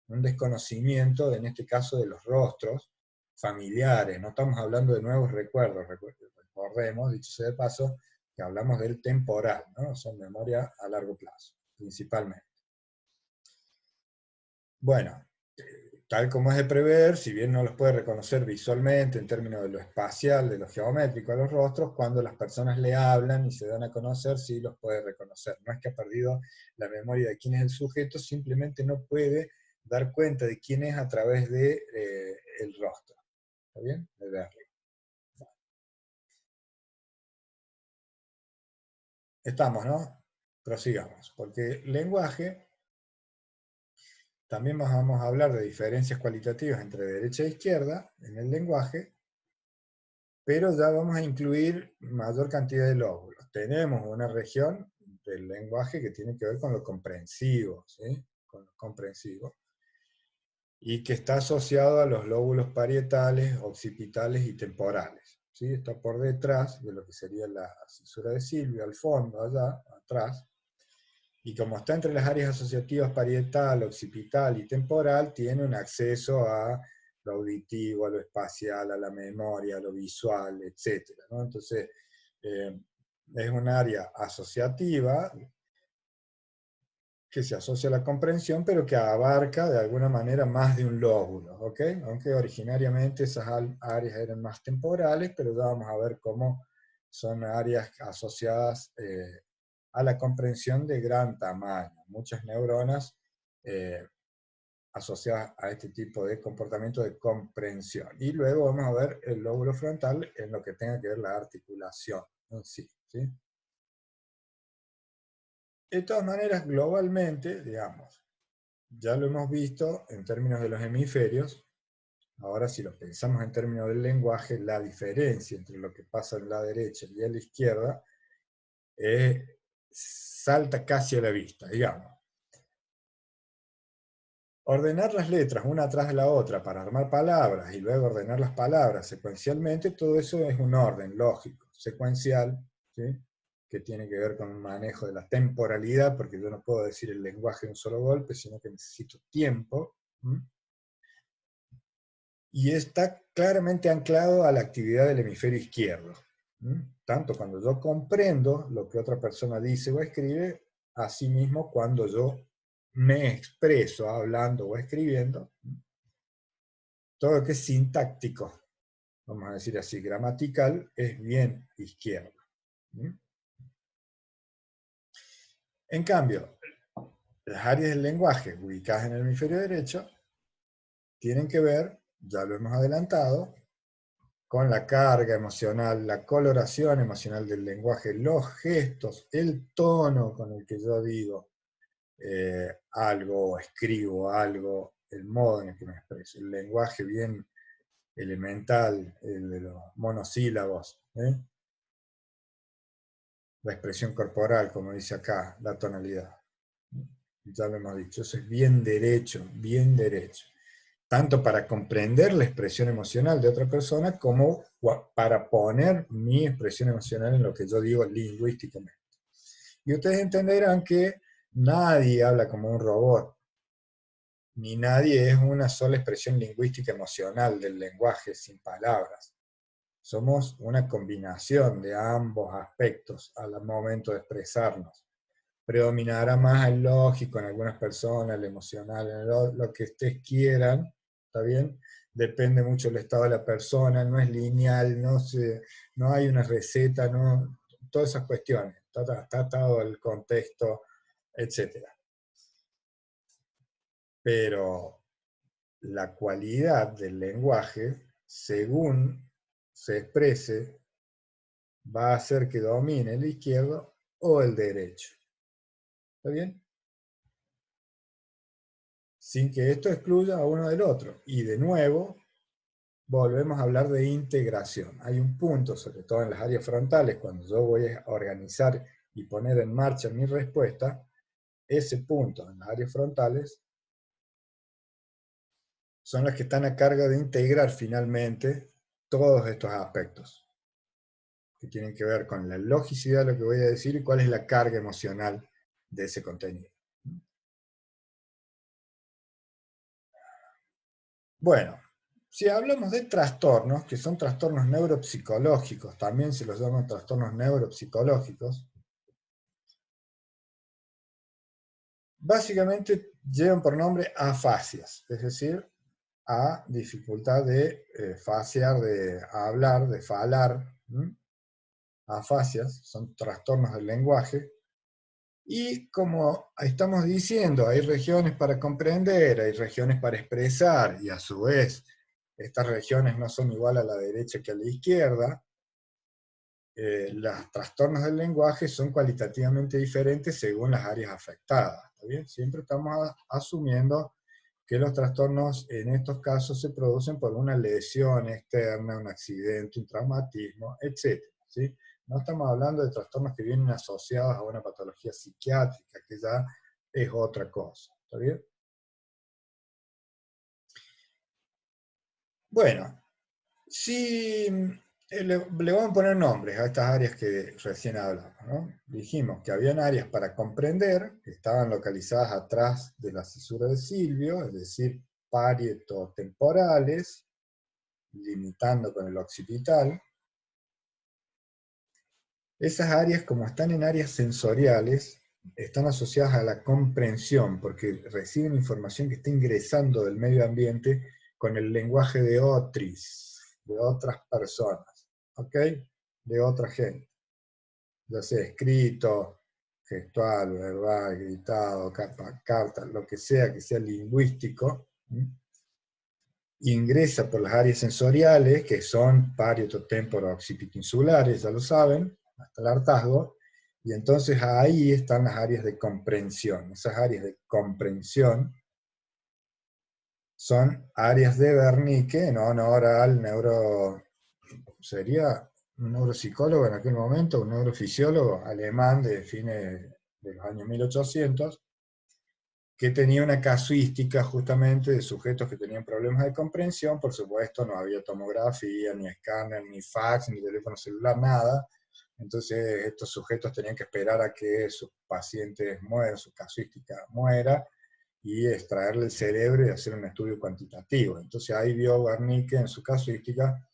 un desconocimiento, en este caso de los rostros familiares. No estamos hablando de nuevos recuerdos, recordemos, dicho sea de paso, que hablamos del temporal, ¿no? Son memoria a largo plazo, principalmente. Bueno, tal como es de prever, si bien no los puede reconocer visualmente en términos de lo espacial, de lo geométrico a los rostros, cuando las personas le hablan y se dan a conocer, sí los puede reconocer. No es que ha perdido la memoria de quién es el sujeto, simplemente no puede dar cuenta de quién es a través de el rostro. ¿Está bien? De verlo. Estamos, ¿no? Prosigamos, porque lenguaje, también vamos a hablar de diferencias cualitativas entre derecha e izquierda en el lenguaje, pero ya vamos a incluir mayor cantidad de lóbulos. Tenemos una región del lenguaje que tiene que ver con lo comprensivo, ¿sí? Con lo comprensivo, y que está asociado a los lóbulos parietales, occipitales y temporales. ¿Sí? Está por detrás de lo que sería la cisura de Silvio, al fondo, allá, atrás, y como está entre las áreas asociativas parietal, occipital y temporal, tiene un acceso a lo auditivo, a lo espacial, a la memoria, a lo visual, etc. ¿no? Entonces, es un área asociativa que se asocia a la comprensión, pero que abarca de alguna manera más de un lóbulo, ¿ok? Aunque originariamente esas áreas eran más temporales, pero ya vamos a ver cómo son áreas asociadas a la comprensión de gran tamaño. Muchas neuronas eh, asociadas a este tipo de comportamiento de comprensión. Y luego vamos a ver el lóbulo frontal en lo que tenga que ver la articulación en sí, ¿sí? De todas maneras, globalmente, digamos, ya lo hemos visto en términos de los hemisferios. Ahora, si lo pensamos en términos del lenguaje, la diferencia entre lo que pasa en la derecha y en la izquierda salta casi a la vista, digamos. Ordenar las letras una atrás de la otra para armar palabras y luego ordenar las palabras secuencialmente, todo eso es un orden lógico, secuencial, ¿sí? Que tiene que ver con un manejo de la temporalidad, porque yo no puedo decir el lenguaje de un solo golpe, sino que necesito tiempo. Y está claramente anclado a la actividad del hemisferio izquierdo. Tanto cuando yo comprendo lo que otra persona dice o escribe, así mismo cuando yo me expreso hablando o escribiendo, todo lo que es sintáctico, vamos a decir así, gramatical, es bien izquierdo. En cambio, las áreas del lenguaje ubicadas en el hemisferio derecho tienen que ver, ya lo hemos adelantado, con la carga emocional, la coloración emocional del lenguaje, los gestos, el tono con el que yo digo algo, escribo algo, el modo en el que me expreso, el lenguaje bien elemental, el de los monosílabos, la expresión corporal, como dice acá, la tonalidad. Ya lo hemos dicho, eso es bien derecho, bien derecho. Tanto para comprender la expresión emocional de otra persona como para poner mi expresión emocional en lo que yo digo lingüísticamente. Y ustedes entenderán que nadie habla como un robot, ni nadie es una sola expresión lingüística emocional del lenguaje sin palabras. Somos una combinación de ambos aspectos al momento de expresarnos. predominará más el lógico en algunas personas, el emocional, lo que ustedes quieran, ¿está bien? Depende mucho del estado de la persona, no es lineal, no hay una receta, no, todas esas cuestiones, está atado el contexto, etc. Pero la cualidad del lenguaje, según se exprese, va a hacer que domine el izquierdo o el derecho. ¿Está bien? Sin que esto excluya a uno del otro. Y de nuevo, volvemos a hablar de integración. Hay un punto, sobre todo en las áreas frontales, cuando yo voy a organizar y poner en marcha mi respuesta, ese punto en las áreas frontales son las que están a cargo de integrar finalmente todos estos aspectos que tienen que ver con la logicidad de lo que voy a decir y cuál es la carga emocional de ese contenido. Bueno, si hablamos de trastornos, que son trastornos neuropsicológicos, también se los llaman trastornos neuropsicológicos, básicamente llevan por nombre afasias, es decir, a dificultad de faciar, de hablar, de falar. Afasias son trastornos del lenguaje. Y como estamos diciendo, hay regiones para comprender, hay regiones para expresar, y a su vez, estas regiones no son igual a la derecha que a la izquierda, los trastornos del lenguaje son cualitativamente diferentes según las áreas afectadas. ¿Está bien? Siempre estamos asumiendo que los trastornos en estos casos se producen por una lesión externa, un accidente, un traumatismo, etc. ¿Sí? No estamos hablando de trastornos que vienen asociados a una patología psiquiátrica, que ya es otra cosa. ¿Está bien? Bueno, si le vamos a poner nombres a estas áreas que recién hablamos, ¿no? Dijimos que habían áreas para comprender, que estaban localizadas atrás de la cisura de Silvio, es decir, parietotemporales, limitando con el occipital. Esas áreas, como están en áreas sensoriales, están asociadas a la comprensión, porque reciben información que está ingresando del medio ambiente con el lenguaje de otris, de otras personas, ¿ok? De otra gente, ya sea escrito, gestual, verbal, gritado, carta, lo que sea lingüístico, ingresa por las áreas sensoriales, que son parieto-temporo-occipito-insulares, ya lo saben, hasta el hartazgo, y entonces ahí están las áreas de comprensión. Esas áreas de comprensión son áreas de Wernicke, en honor al sería un neuropsicólogo en aquel momento, un neurofisiólogo alemán de fines de los años 1800, que tenía una casuística justamente de sujetos que tenían problemas de comprensión. Por supuesto, no había tomografía, ni escáner, ni fax, ni teléfono celular, nada. Entonces estos sujetos tenían que esperar a que sus pacientes mueran, su casuística muera, y extraerle el cerebro y hacer un estudio cuantitativo. Entonces ahí vio Wernicke en su casuística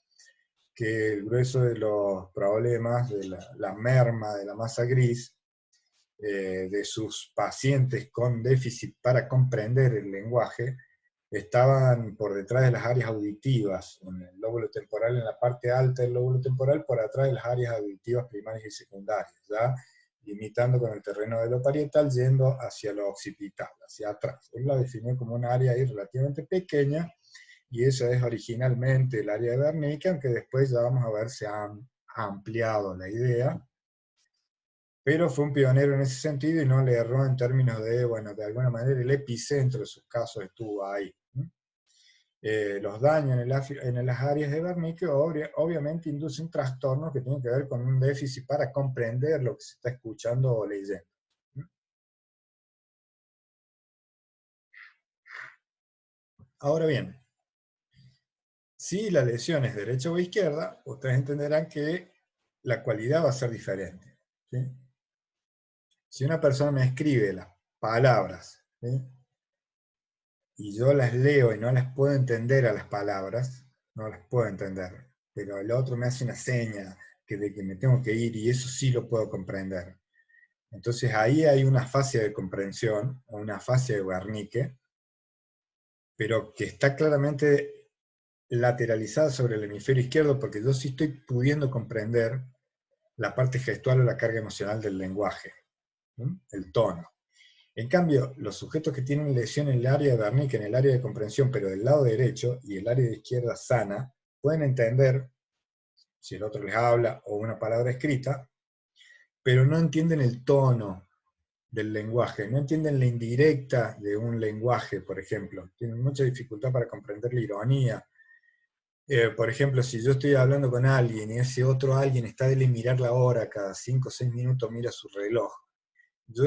que el grueso de los problemas de la merma de la masa gris de sus pacientes con déficit para comprender el lenguaje estaban por detrás de las áreas auditivas, en el lóbulo temporal, en la parte alta del lóbulo temporal, por atrás de las áreas auditivas primarias y secundarias, ¿ya? Limitando con el terreno de lo parietal, yendo hacia lo occipital, hacia atrás. Él la definió como un área ahí relativamente pequeña, y esa es originalmente el área de Wernicke, aunque después ya vamos a ver se ha ampliado la idea, pero fue un pionero en ese sentido y no le erró en términos de, bueno, de alguna manera el epicentro de sus casos estuvo ahí. Los daños en las áreas de Wernicke obviamente inducen trastornos que tienen que ver con un déficit para comprender lo que se está escuchando o leyendo. Ahora bien, si la lesión es derecha o izquierda, ustedes entenderán que la cualidad va a ser diferente. ¿Sí? Si una persona me escribe las palabras, ¿sí?, y yo las leo y no las puedo entender a las palabras, no las puedo entender, pero el otro me hace una seña de que me tengo que ir y eso sí lo puedo comprender. Entonces ahí hay una fascia de comprensión, o una fascia de Wernicke, pero que está claramente lateralizada sobre el hemisferio izquierdo, porque yo sí estoy pudiendo comprender la parte gestual o la carga emocional del lenguaje, ¿no? El tono. En cambio, los sujetos que tienen lesión en el área de Wernicke, en el área de comprensión, pero del lado derecho, y el área de izquierda sana, pueden entender si el otro les habla o una palabra escrita, pero no entienden el tono del lenguaje, no entienden la indirecta de un lenguaje, por ejemplo. Tienen mucha dificultad para comprender la ironía. Por ejemplo, si yo estoy hablando con alguien y ese otro alguien está de mirar la hora, cada 5 o 6 minutos mira su reloj, yo,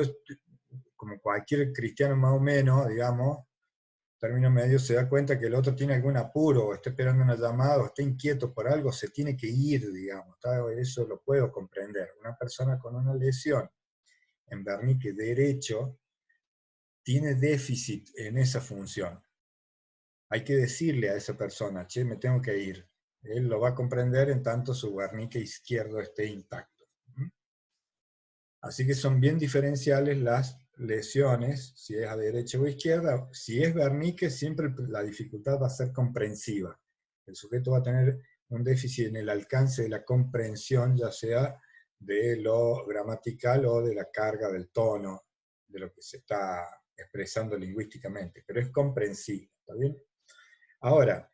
como cualquier cristiano más o menos, digamos, término medio, se da cuenta que el otro tiene algún apuro, o está esperando una llamada, o está inquieto por algo, se tiene que ir, digamos. Eso lo puedo comprender. Una persona con una lesión en Wernicke derecho tiene déficit en esa función. Hay que decirle a esa persona, che, me tengo que ir. Él lo va a comprender en tanto su Wernicke izquierdo esté intacto. Así que son bien diferenciales las lesiones, si es a derecha o a izquierda. Si es Wernicke, siempre la dificultad va a ser comprensiva. El sujeto va a tener un déficit en el alcance de la comprensión, ya sea de lo gramatical o de la carga del tono, de lo que se está expresando lingüísticamente, pero es comprensivo, ¿está bien? Ahora,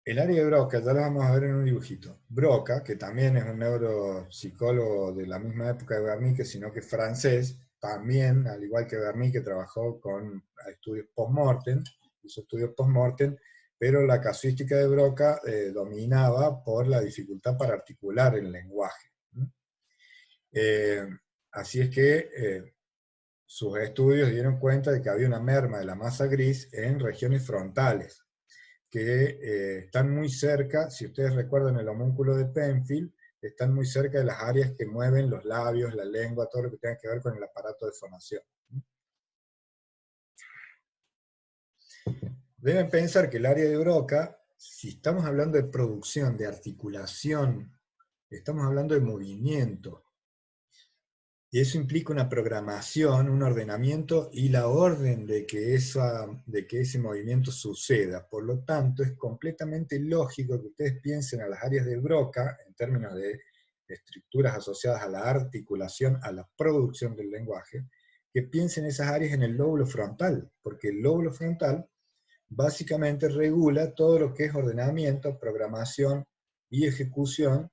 el área de Broca, ya lo vamos a ver en un dibujito. Broca, que también es un neuropsicólogo de la misma época de Wernicke, sino que francés, también, al igual que Wernicke, trabajó con estudios post-mortem, hizo estudios post-mortem, pero la casuística de Broca dominaba por la dificultad para articular el lenguaje. Eh, Así es que sus estudios dieron cuenta de que había una merma de la masa gris en regiones frontales, que están muy cerca, si ustedes recuerdan el homúnculo de Penfield, están muy cerca de las áreas que mueven los labios, la lengua, todo lo que tenga que ver con el aparato de fonación. Deben pensar que el área de Broca, si estamos hablando de producción, de articulación, estamos hablando de movimiento, y eso implica una programación, un ordenamiento y la orden de que ese movimiento suceda. Por lo tanto, es completamente lógico que ustedes piensen a las áreas de Broca, en términos de estructuras asociadas a la articulación, a la producción del lenguaje, que piensen esas áreas en el lóbulo frontal, porque el lóbulo frontal básicamente regula todo lo que es ordenamiento, programación y ejecución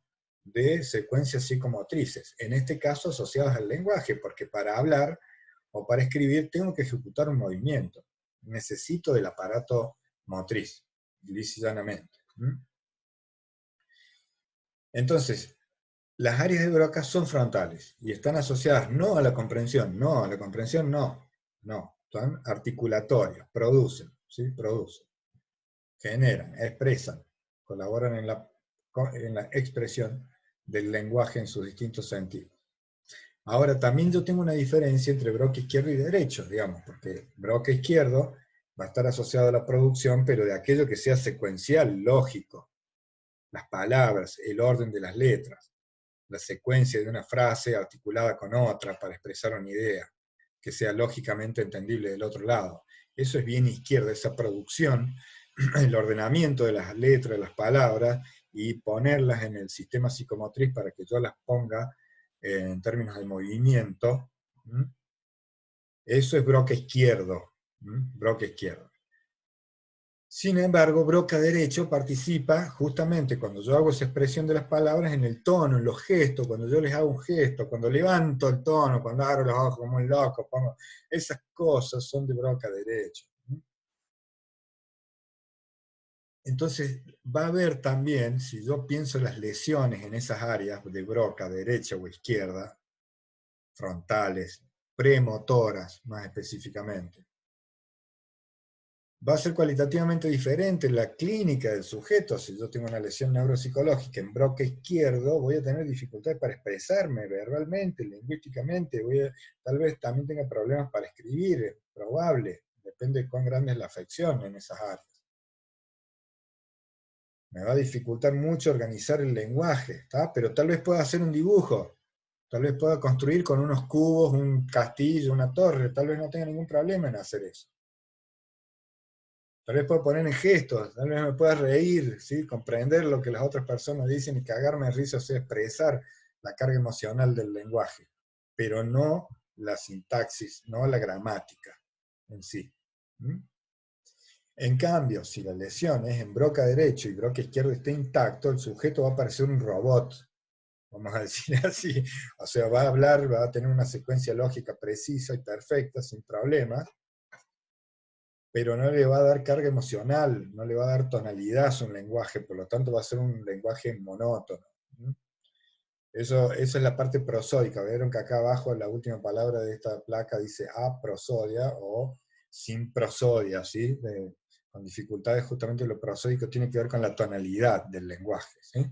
de secuencias psicomotrices, en este caso asociadas al lenguaje, porque para hablar o para escribir tengo que ejecutar un movimiento, necesito del aparato motriz, lisa y llanamente. Entonces, las áreas de Broca son frontales y están asociadas no a la comprensión, no, son articulatorias, producen, ¿sí? Producen, generan, expresan, colaboran en la expresión del lenguaje en sus distintos sentidos. Ahora, también yo tengo una diferencia entre Broca izquierdo y derecho, digamos, porque Broca izquierdo va a estar asociado a la producción, pero de aquello que sea secuencial, lógico, las palabras, el orden de las letras, la secuencia de una frase articulada con otra para expresar una idea, que sea lógicamente entendible del otro lado. Eso es bien izquierda, esa producción, el ordenamiento de las letras, de las palabras, y ponerlas en el sistema psicomotriz para que yo las ponga en términos de movimiento. Eso es Broca izquierdo. Broca izquierdo. Sin embargo, Broca derecho participa justamente cuando yo hago esa expresión de las palabras en el tono, en los gestos, cuando yo les hago un gesto, cuando levanto el tono, cuando abro los ojos como un loco, esas cosas son de Broca derecho. Entonces, va a haber también, si yo pienso las lesiones en esas áreas de Broca, derecha o izquierda, frontales, premotoras más específicamente, va a ser cualitativamente diferente la clínica del sujeto. Si yo tengo una lesión neuropsicológica en Broca izquierdo, voy a tener dificultades para expresarme verbalmente, lingüísticamente, tal vez también tenga problemas para escribir, es probable, depende de cuán grande es la afección en esas áreas. Me va a dificultar mucho organizar el lenguaje, ¿tá? Pero tal vez pueda hacer un dibujo, Tal vez pueda construir con unos cubos un castillo, una torre, tal vez no tenga ningún problema en hacer eso. Tal vez pueda poner en gestos, tal vez me pueda reír, ¿sí? Comprender lo que las otras personas dicen y cagarme de risa, o sea, expresar la carga emocional del lenguaje, pero no la sintaxis, no la gramática en sí. ¿Mm? En cambio, si la lesión es en broca derecho y broca izquierdo está intacto, el sujeto va a parecer un robot, vamos a decir así. O sea, va a hablar, va a tener una secuencia lógica precisa y perfecta, sin problemas, pero no le va a dar carga emocional, no le va a dar tonalidad a su lenguaje, por lo tanto va a ser un lenguaje monótono. Esa es la parte prosódica. Vieron que acá abajo la última palabra de esta placa dice aprosodia o sin prosodia, ¿sí? Con dificultades justamente lo prosódico tiene que ver con la tonalidad del lenguaje, ¿sí?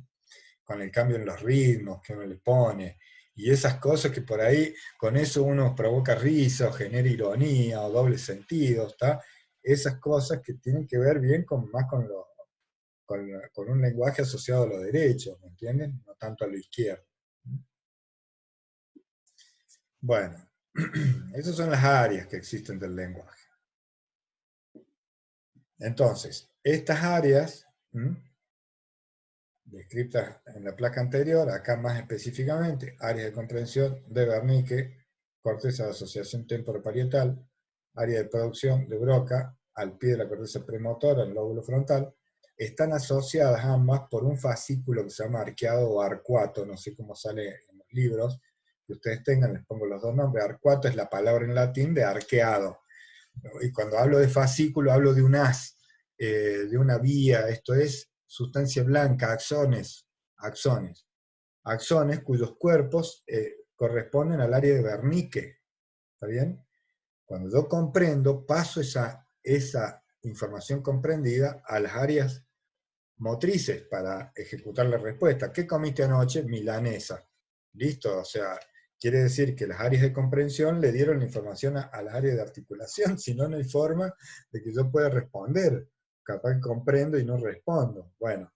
Con el cambio en los ritmos que uno le pone, y esas cosas que por ahí, con eso uno provoca risa, o genera ironía, o doble sentido, ¿está? Esas cosas que tienen que ver bien con, más con un lenguaje asociado a lo derecho, ¿me entienden? No tanto a lo izquierdo. Bueno, esas son las áreas que existen del lenguaje. Entonces, estas áreas, descritas en la placa anterior, acá más específicamente, áreas de comprensión de Wernicke, corteza de asociación temporoparietal, área de producción de Broca, al pie de la corteza premotora, el lóbulo frontal, están asociadas ambas por un fascículo que se llama arqueado o arcuato, no sé cómo sale en los libros que ustedes tengan, les pongo los dos nombres. Arcuato es la palabra en latín de arqueado, y cuando hablo de fascículo hablo de un haz, de una vía, esto es sustancia blanca, axones, axones cuyos cuerpos corresponden al área de Wernicke, ¿está bien? Cuando yo comprendo, paso esa información comprendida a las áreas motrices para ejecutar la respuesta. ¿Qué comiste anoche? Milanesa. ¿Listo? O sea, quiere decir que las áreas de comprensión le dieron la información a las áreas de articulación, si no, no hay forma de que yo pueda responder. Capaz que comprendo y no respondo. Bueno,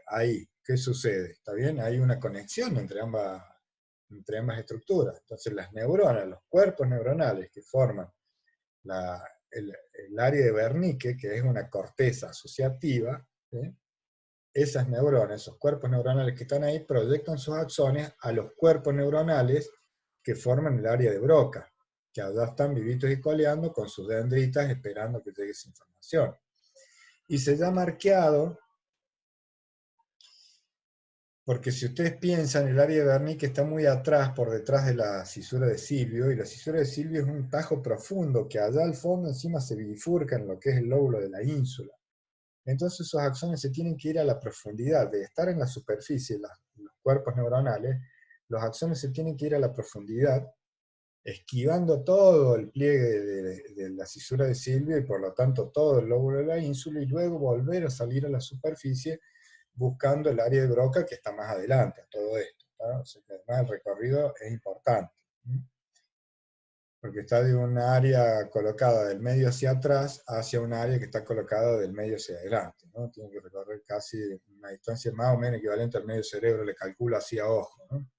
ahí, ¿qué sucede? ¿Está bien? Hay una conexión entre ambas estructuras. Entonces las neuronas, los cuerpos neuronales que forman el área de Wernicke, que es una corteza asociativa, ¿sí? Esas neuronas, esos cuerpos neuronales que están ahí, proyectan sus axones a los cuerpos neuronales que forman el área de Broca, que allá están vivitos y coleando con sus dendritas esperando que llegue esa información. Y se llama arqueado porque si ustedes piensan, el área de Wernicke está muy atrás, por detrás de la cisura de Silvio, y la cisura de Silvio es un tajo profundo que allá al fondo encima se bifurca en lo que es el lóbulo de la ínsula. Entonces esos axones se tienen que ir a la profundidad, de estar en la superficie, los cuerpos neuronales, los axones se tienen que ir a la profundidad, esquivando todo el pliegue de la cisura de Silvio y por lo tanto todo el lóbulo de la ínsula, y luego volver a salir a la superficie buscando el área de Broca que está más adelante a todo esto. O sea que además el recorrido es importante, porque está de un área colocada del medio hacia atrás hacia un área que está colocada del medio hacia adelante, ¿no? Tiene que recorrer casi una distancia más o menos equivalente al medio cerebro, le calculo así a ojo, ¿no?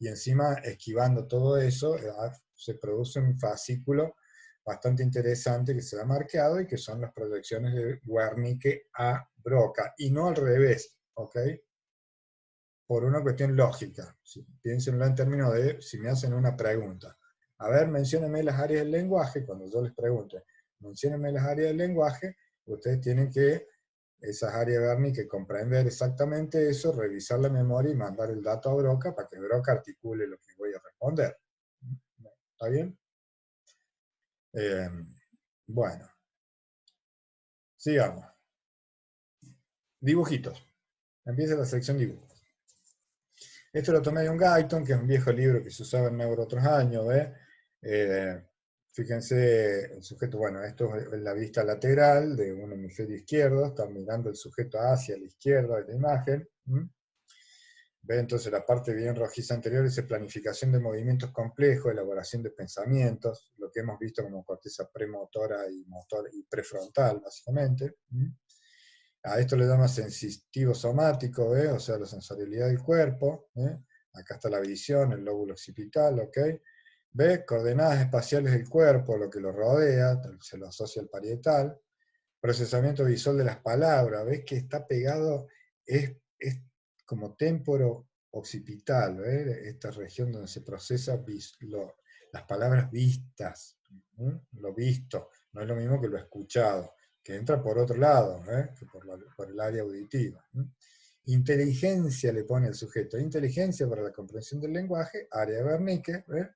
Y encima, esquivando todo eso, se produce un fascículo bastante interesante que se ha marcado y que son las proyecciones de Wernicke a Broca, y no al revés, ¿ok? Por una cuestión lógica. Piénsenlo en términos de si me hacen una pregunta. A ver, menciónenme las áreas del lenguaje. Cuando yo les pregunte, menciónenme las áreas del lenguaje, ustedes tienen que, esas áreas de Wernicke, comprender exactamente eso, revisar la memoria y mandar el dato a Broca para que Broca articule lo que voy a responder. ¿Está bien? Bueno, sigamos. Dibujitos. Empieza la sección dibujos. Esto lo tomé de un Guyton, que es un viejo libro que se usaba en neuro otros años, ¿ve? Fíjense, el sujeto, bueno, esto es la vista lateral de un hemisferio izquierdo, está mirando el sujeto hacia la izquierda de la imagen. Ve entonces la parte bien rojiza anterior, es planificación de movimientos complejos, elaboración de pensamientos, lo que hemos visto como corteza premotora y motor y prefrontal, básicamente. A esto le llama sensitivo somático, o sea, la sensorialidad del cuerpo. Acá está la visión, el lóbulo occipital, ¿ok? ¿Ve? Coordenadas espaciales del cuerpo, lo que lo rodea, se lo asocia al parietal. Procesamiento visual de las palabras, ¿ves que está pegado? Es como témporo occipital, ¿ves? Esta región donde se procesa las palabras vistas, ¿m? Lo visto, no es lo mismo que lo escuchado, que entra por otro lado, que por el área auditiva. ¿M? Inteligencia le pone el sujeto, inteligencia para la comprensión del lenguaje, área de Wernicke, ¿ves?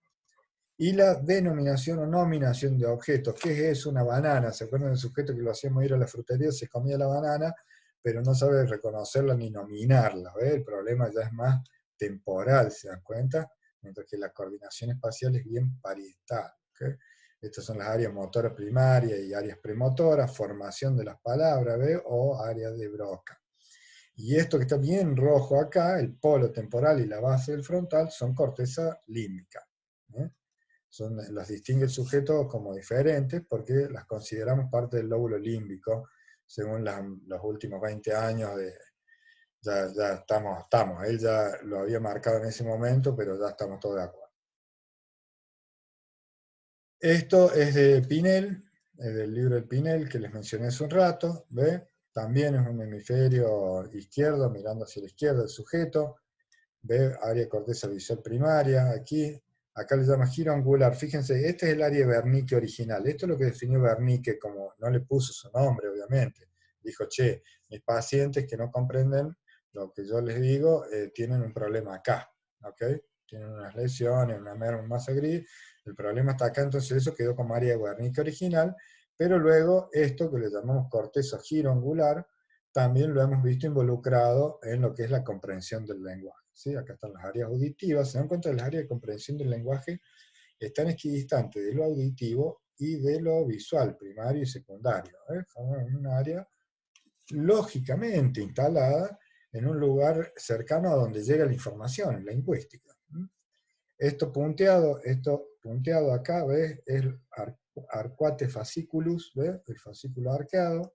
Y la denominación o nominación de objetos. ¿Qué es una banana? ¿Se acuerdan del sujeto que lo hacíamos ir a la frutería, se comía la banana, pero no sabe reconocerla ni nominarla? ¿Ve? El problema ya es más temporal, ¿se dan cuenta? Mientras que la coordinación espacial es bien parietal. ¿Okay? Estas son las áreas motoras primarias y áreas premotoras, formación de las palabras, ¿ve? O áreas de Broca. Y esto que está bien rojo acá, el polo temporal y la base del frontal, son corteza límbica. Las distingue el sujeto como diferentes porque las consideramos parte del lóbulo límbico, según los últimos 20 años ya estamos, él ya lo había marcado en ese momento, pero ya estamos todos de acuerdo. Esto es de Pinel, es del libro de Pinel que les mencioné hace un rato, ¿ve? También es un hemisferio izquierdo, mirando hacia la izquierda el sujeto, ¿ve? Área corteza visual primaria, aquí. Acá le llama giro angular. Fíjense, este es el área de Wernicke original. Esto es lo que definió Wernicke, como no le puso su nombre, obviamente. Dijo, che, mis pacientes que no comprenden lo que yo les digo, tienen un problema acá, ¿ok? Tienen unas lesiones, una masa gris, el problema está acá, entonces eso quedó como área de Wernicke original, pero luego esto que le llamamos corteza giro angular, también lo hemos visto involucrado en lo que es la comprensión del lenguaje. ¿Sí? Acá están las áreas auditivas. Se dan cuenta que las áreas de comprensión del lenguaje están equidistantes de lo auditivo y de lo visual, primario y secundario. Son un área lógicamente instalada en un lugar cercano a donde llega la información, en la lingüística. Esto punteado acá, ¿ves? Es el arcuate fasciculus, ¿ves? El fascículo arqueado,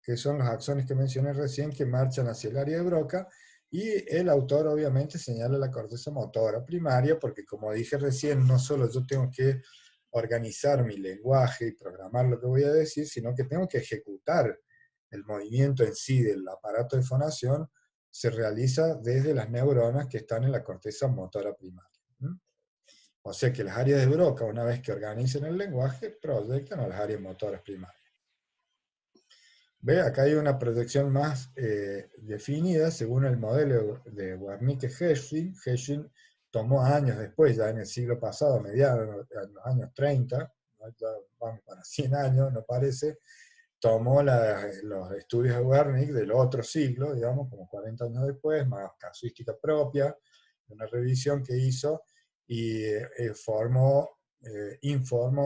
que son los axones que mencioné recién, que marchan hacia el área de Broca, y el autor obviamente señala la corteza motora primaria, porque como dije recién, no solo yo tengo que organizar mi lenguaje y programar lo que voy a decir, sino que tengo que ejecutar el movimiento en sí del aparato de fonación, se realiza desde las neuronas que están en la corteza motora primaria. O sea que las áreas de Broca, una vez que organizan el lenguaje, proyectan a las áreas motoras primarias. ¿Ve? Acá hay una proyección más definida según el modelo de Wernicke-Gesching. Gesching tomó años después, ya en el siglo pasado, a mediados de los años 30, ¿no? Ya vamos para 100 años, no parece, tomó los estudios de Wernicke del otro siglo, digamos, como 40 años después, más casuística propia, una revisión que hizo, y informó,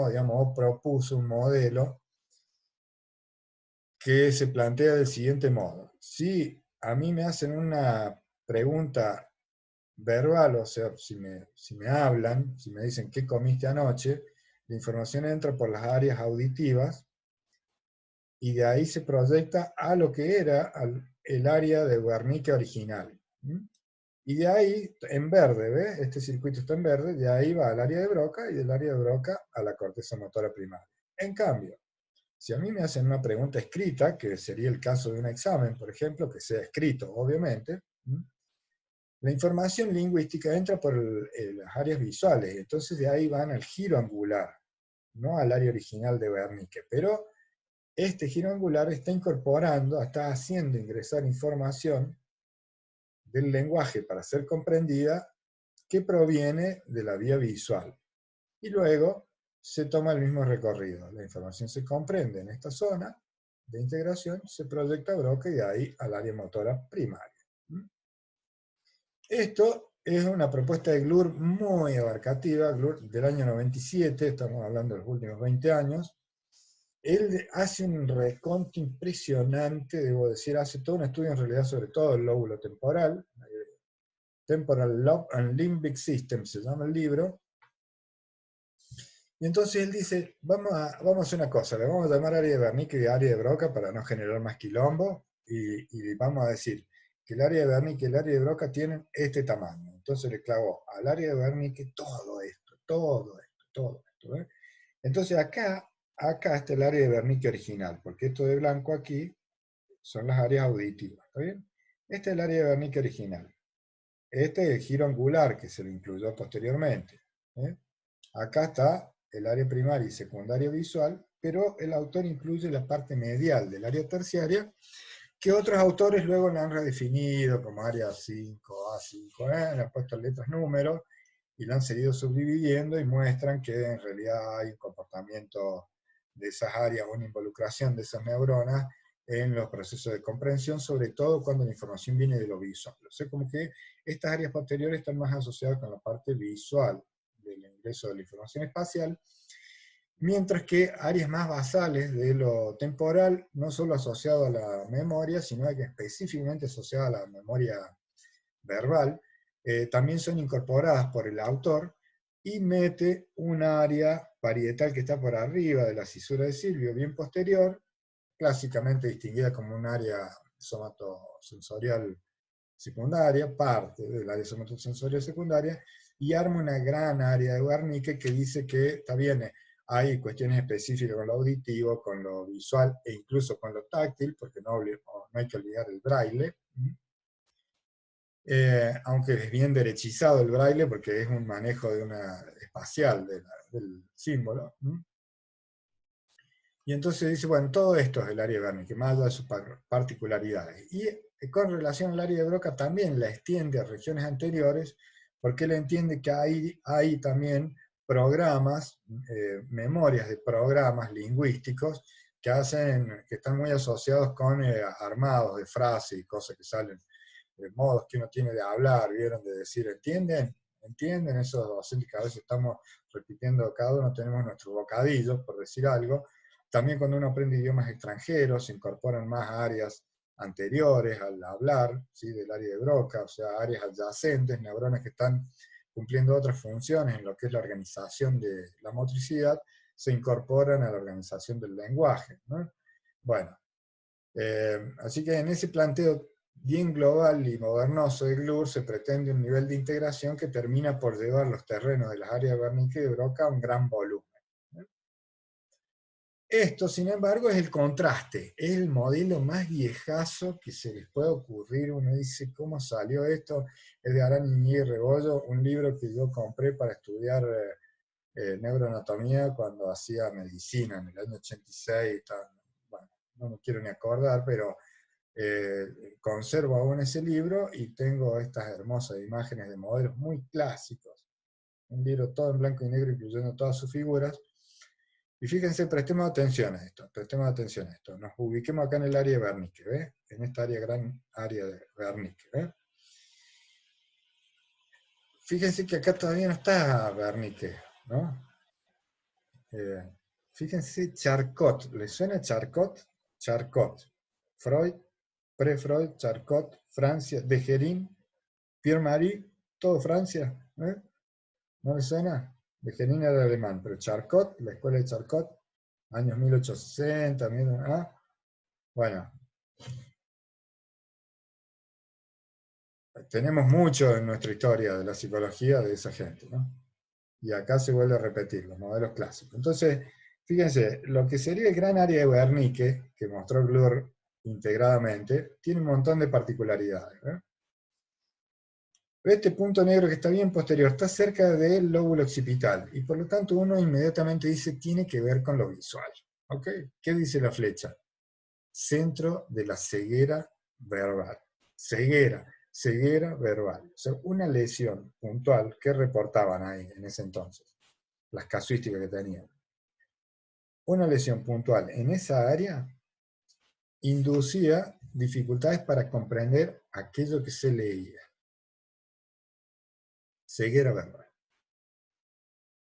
digamos, o propuso un modelo que se plantea del siguiente modo. Si a mí me hacen una pregunta verbal, o sea, si me hablan, si me dicen ¿qué comiste anoche?, la información entra por las áreas auditivas y de ahí se proyecta a lo que era el área de Wernicke original. Y de ahí, en verde, ¿ves? Este circuito está en verde, de ahí va al área de Broca y del área de Broca a la corteza motora primaria. En cambio, si a mí me hacen una pregunta escrita, que sería el caso de un examen, por ejemplo, que sea escrito, obviamente, la información lingüística entra por las áreas visuales, entonces de ahí van al giro angular, no al área original de Wernicke. Pero este giro angular está incorporando, está haciendo ingresar información del lenguaje para ser comprendida que proviene de la vía visual. Y luego se toma el mismo recorrido. La información se comprende en esta zona de integración, se proyecta a Broca y de ahí al área motora primaria. Esto es una propuesta de Glur muy abarcativa, Glur del año 97, estamos hablando de los últimos 20 años. Él hace un reconto impresionante, debo decir, hace todo un estudio en realidad sobre todo el lóbulo temporal, Temporal Lobe and Limbic System se llama el libro. Y entonces él dice, vamos a hacer una cosa, le vamos a llamar área de Wernicke y área de Broca para no generar más quilombo, y vamos a decir que el área de Wernicke y el área de Broca tienen este tamaño. Entonces le clavó al área de Wernicke todo esto, todo esto, todo esto. ¿Eh? Entonces acá está el área de Wernicke original, porque esto de blanco aquí son las áreas auditivas, ¿está bien? Este es el área de Wernicke original. Este es el giro angular que se le incluyó posteriormente. ¿Eh? Acá está el área primaria y secundaria visual, pero el autor incluye la parte medial del área terciaria, que otros autores luego la han redefinido como área 5, A5, le han puesto letras, números, y la han seguido subdividiendo y muestran que en realidad hay un comportamiento de esas áreas, una involucración de esas neuronas en los procesos de comprensión, sobre todo cuando la información viene de lo visual. O sea, como que estas áreas posteriores están más asociadas con la parte visual del ingreso de la información espacial, mientras que áreas más basales de lo temporal, no solo asociado a la memoria, sino que específicamente asociado a la memoria verbal, también son incorporadas por el autor y mete un área parietal que está por arriba de la cisura de Silvio, bien posterior, clásicamente distinguida como un área somatosensorial secundaria, parte del área somatosensorial secundaria, y arma una gran área de Wernicke que dice que está bien, hay cuestiones específicas con lo auditivo, con lo visual e incluso con lo táctil, porque no hay que olvidar el braille, aunque es bien derechizado el braille porque es un manejo de una espacial del símbolo. Y entonces dice, bueno, todo esto es el área de Wernicke, más allá de sus particularidades. Y con relación al área de Broca también la extiende a regiones anteriores, porque él entiende que hay también programas, memorias de programas lingüísticos que están muy asociados con armados de frases y cosas que salen, de modos que uno tiene de hablar, vieron, de decir, ¿entienden? ¿Entienden? Esos docentes que a veces estamos repitiendo, cada uno tenemos nuestro bocadillo, por decir algo. También cuando uno aprende idiomas extranjeros, se incorporan más áreas anteriores al hablar, ¿sí? Del área de Broca, o sea, áreas adyacentes, neuronas que están cumpliendo otras funciones en lo que es la organización de la motricidad, se incorporan a la organización del lenguaje, ¿no? Bueno, así que en ese planteo bien global y modernoso de GLUR se pretende un nivel de integración que termina por llevar los terrenos de las áreas de Wernicke y de Broca a un gran volumen. Esto, sin embargo, es el contraste, es el modelo más viejazo que se les puede ocurrir. Uno dice, ¿cómo salió esto? Es de Arani y Rebollo, un libro que yo compré para estudiar neuroanatomía cuando hacía medicina en el año 86. Bueno, no me quiero ni acordar, pero conservo aún ese libro y tengo estas hermosas imágenes de modelos muy clásicos. Un libro todo en blanco y negro, incluyendo todas sus figuras. Y fíjense, prestemos atención a esto, prestemos atención a esto. Nos ubiquemos acá en el área de Wernicke, ¿ves? En esta gran área de Wernicke, ¿ves? Fíjense que acá todavía no está Wernicke, ¿no? Fíjense, Charcot, ¿les suena Charcot? Charcot. Freud, pre-Freud, Charcot, Francia, Bejerin, Pierre-Marie, todo Francia, ¿eh? ¿No les suena? Bejerin era alemán, pero Charcot, la escuela de Charcot, años 1860, ¿ah? Bueno, tenemos mucho en nuestra historia de la psicología de esa gente, ¿no? Y acá se vuelve a repetir los modelos clásicos. Entonces, fíjense, lo que sería el gran área de Wernicke, que mostró GLUR integradamente, tiene un montón de particularidades. Este punto negro que está bien posterior está cerca del lóbulo occipital, y por lo tanto uno inmediatamente dice tiene que ver con lo visual. ¿Ok? ¿Qué dice la flecha? Centro de la ceguera verbal. Ceguera verbal. O sea, una lesión puntual que reportaban ahí en ese entonces, las casuísticas que tenían. Una lesión puntual en esa área inducía dificultades para comprender aquello que se leía. Ceguera verbal.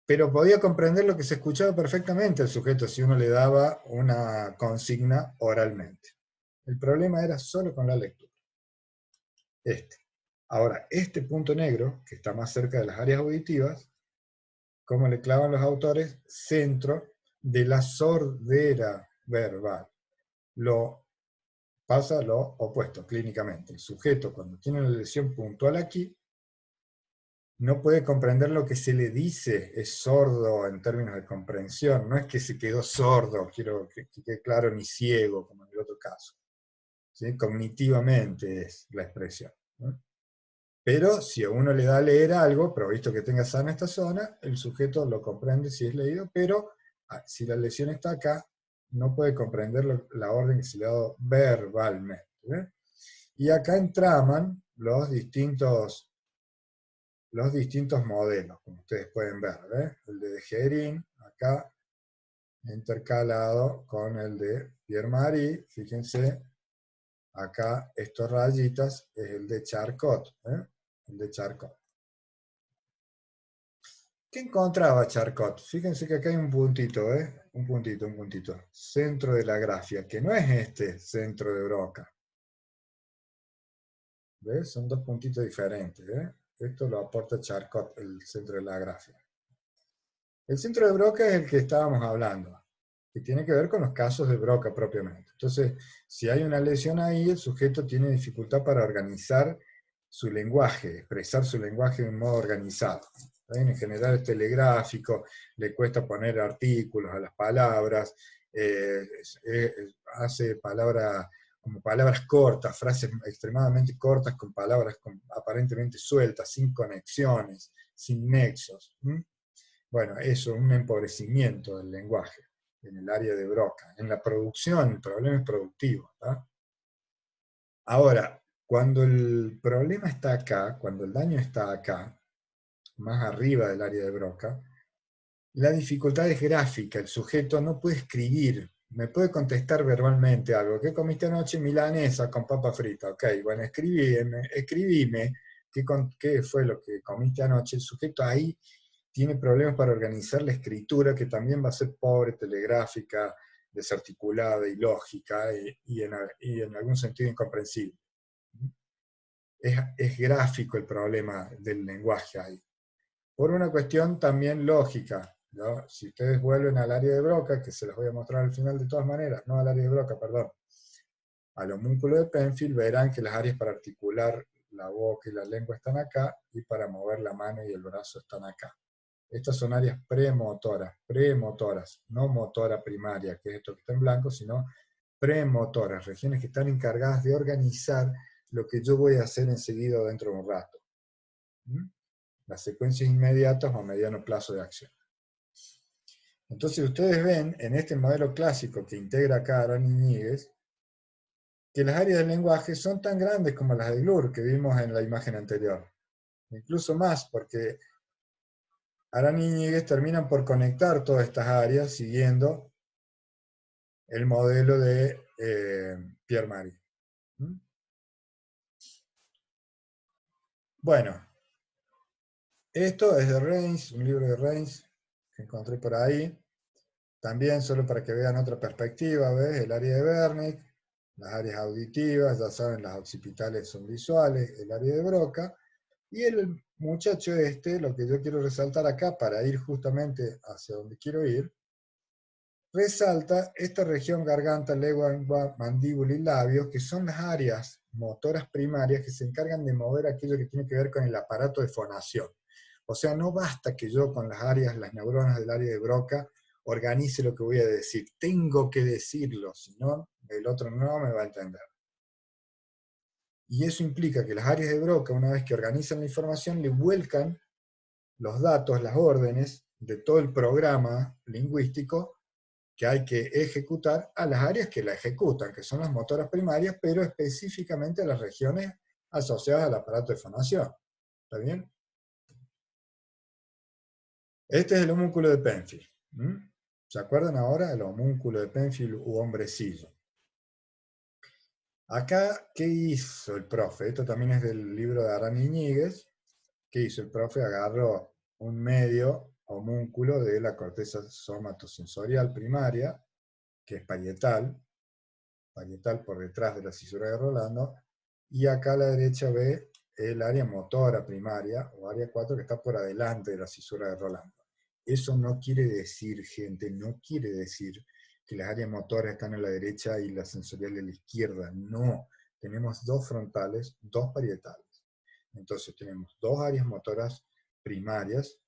Pero podía comprender lo que se escuchaba perfectamente el sujeto si uno le daba una consigna oralmente. El problema era solo con la lectura. Ahora, este punto negro, que está más cerca de las áreas auditivas, como le clavan los autores, centro de la sordera verbal. Pasa lo opuesto clínicamente. El sujeto, cuando tiene una lesión puntual aquí, no puede comprender lo que se le dice, es sordo en términos de comprensión, no es que se quedó sordo, quiero que quede claro, ni ciego, como en el otro caso. ¿Sí? Cognitivamente es la expresión, ¿no? Pero si a uno le da a leer algo, provisto que tenga sana esta zona, el sujeto lo comprende si es leído, pero si la lesión está acá, no puede comprender la orden que se le ha dado verbalmente. ¿Eh? Y acá entraman los distintos modelos, como ustedes pueden ver. ¿Eh? El de Gerin, acá, intercalado con el de Pierre-Marie. Fíjense, acá estos rayitas es el de Charcot. ¿Eh? El de Charcot. ¿Qué encontraba Charcot? Fíjense que acá hay un puntito, ¿eh? Un puntito, un puntito. Centro de la grafia, que no es este centro de Broca. ¿Ves? Son dos puntitos diferentes, ¿eh? Esto lo aporta Charcot, el centro de la grafia. El centro de Broca es el que estábamos hablando, que tiene que ver con los casos de Broca propiamente. Entonces, si hay una lesión ahí, el sujeto tiene dificultad para organizar su lenguaje, expresar su lenguaje de un modo organizado. En general es telegráfico, le cuesta poner artículos a las palabras, hace palabras como palabras cortas, frases extremadamente cortas con palabras aparentemente sueltas, sin conexiones, sin nexos. Bueno, eso, un empobrecimiento del lenguaje en el área de Broca. En la producción, el problema es productivo. ¿tá? Ahora, cuando el problema está acá, cuando el daño está acá, más arriba del área de Broca, la dificultad es gráfica. El sujeto no puede escribir, me puede contestar verbalmente algo. ¿Qué comiste anoche? Milanesa con papa frita. Ok, bueno, escribime qué fue lo que comiste anoche. El sujeto ahí tiene problemas para organizar la escritura, que también va a ser pobre, telegráfica, desarticulada, ilógica y en algún sentido incomprensible. Es gráfico el problema del lenguaje ahí. Por una cuestión también lógica, ¿no? Si ustedes vuelven al área de Broca, que se los voy a mostrar al final de todas maneras, no al área de Broca, perdón, al homúnculo de Penfield, verán que las áreas para articular la boca y la lengua están acá, y para mover la mano y el brazo están acá. Estas son áreas premotoras, no motora primaria, que es esto que está en blanco, sino premotoras, regiones que están encargadas de organizar lo que yo voy a hacer enseguida dentro de un rato. Las secuencias inmediatas o a mediano plazo de acción. Entonces ustedes ven en este modelo clásico que integra acá a Arán y Ñíguez, que las áreas del lenguaje son tan grandes como las de Glur que vimos en la imagen anterior. Incluso más, porque Arán y Ñíguez terminan por conectar todas estas áreas siguiendo el modelo de Pierre-Marie. Bueno, esto es de Reins, un libro de Reins que encontré por ahí. También, solo para que vean otra perspectiva, ¿ves? El área de Wernicke, las áreas auditivas, ya saben, las occipitales son visuales, el área de Broca, y el muchacho este, lo que yo quiero resaltar acá, para ir justamente hacia donde quiero ir, resalta esta región garganta, lengua, mandíbula y labios, que son las áreas motoras primarias que se encargan de mover aquello que tiene que ver con el aparato de fonación. O sea, no basta que yo con las áreas, las neuronas del área de Broca, organice lo que voy a decir. Tengo que decirlo, si no, el otro no me va a entender. Y eso implica que las áreas de Broca, una vez que organizan la información, le vuelcan los datos, las órdenes de todo el programa lingüístico que hay que ejecutar a las áreas que la ejecutan, que son las motoras primarias, pero específicamente a las regiones asociadas al aparato de fonación. ¿Está bien? Este es el homúnculo de Penfield. ¿Se acuerdan ahora? El homúnculo de Penfield u hombrecillo. Acá, ¿qué hizo el profe? Esto también es del libro de Arán Iñiguez. ¿Qué hizo el profe? Agarró un medio homúnculo de la corteza somatosensorial primaria, que es parietal por detrás de la cisura de Rolando, y acá a la derecha ve el área motora primaria, o área 4, que está por adelante de la cisura de Rolando. Eso no quiere decir, gente, no quiere decir que las áreas motoras están a la derecha y la sensorial a la izquierda. No, tenemos dos frontales, dos parietales. Entonces tenemos dos áreas motoras primarias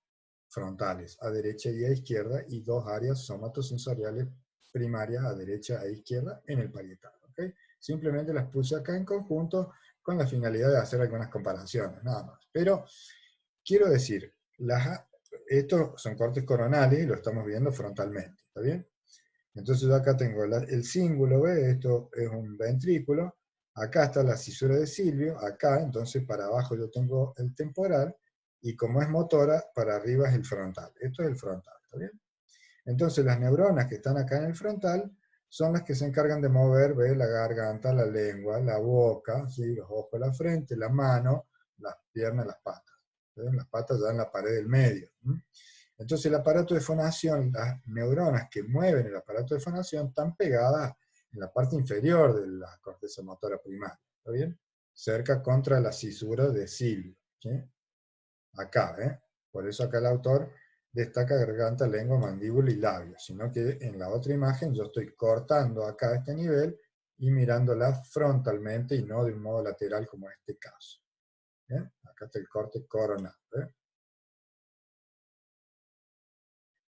frontales a derecha y a izquierda, y 2 áreas somatosensoriales primarias a derecha e izquierda en el parietal. ¿Okay? Simplemente las puse acá en conjunto con la finalidad de hacer algunas comparaciones, nada más. Pero quiero decir, estos son cortes coronales y lo estamos viendo frontalmente, ¿está bien? Entonces yo acá tengo el cíngulo, ¿ve? Esto es un ventrículo, acá está la cisura de Silvio, acá, entonces para abajo yo tengo el temporal, y como es motora, para arriba es el frontal. Esto es el frontal, ¿está bien? Entonces las neuronas que están acá en el frontal son las que se encargan de mover, ¿ve? La garganta, la lengua, la boca, ¿sí? Los ojos, la frente, la mano, las piernas, las patas. ¿Ve? Las patas ya en la pared del medio. Entonces el aparato de fonación, las neuronas que mueven el aparato de fonación están pegadas en la parte inferior de la corteza motora primaria, ¿está bien? Cerca contra la cisura de Silvio, ¿sí? Acá, ¿eh? Por eso acá el autor destaca garganta, lengua, mandíbula y labios, sino que en la otra imagen yo estoy cortando acá a este nivel y mirándola frontalmente y no de un modo lateral como en este caso. ¿Eh? Acá está el corte coronal. ¿Eh?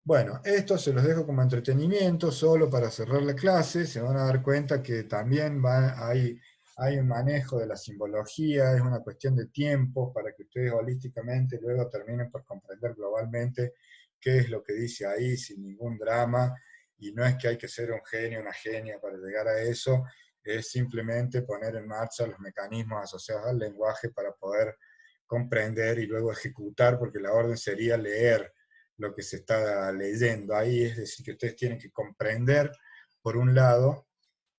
Bueno, esto se los dejo como entretenimiento, solo para cerrar la clase. Se van a dar cuenta que también hay un manejo de la simbología, es una cuestión de tiempo para que ustedes holísticamente luego terminen por comprender globalmente qué es lo que dice ahí, sin ningún drama. Y no es que hay que ser un genio, una genia para llegar a eso, es simplemente poner en marcha los mecanismos asociados al lenguaje para poder comprender y luego ejecutar, porque la orden sería leer lo que se está leyendo ahí, es decir, que ustedes tienen que comprender por un lado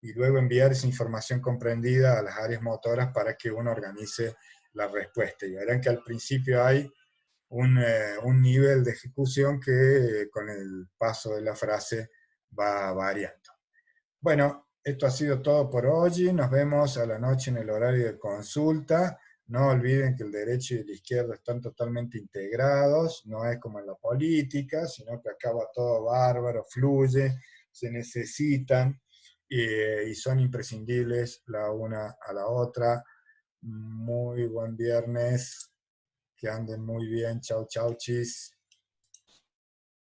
y luego enviar esa información comprendida a las áreas motoras para que uno organice la respuesta. Y verán que al principio hay un nivel de ejecución que con el paso de la frase va variando. Bueno, esto ha sido todo por hoy. Nos vemos a la noche en el horario de consulta. No olviden que el derecho y la izquierda están totalmente integrados. No es como en la política, sino que acá va todo bárbaro, fluye, se necesitan y son imprescindibles la una a la otra. Muy buen viernes. Que anden muy bien. Chau, chau, chis.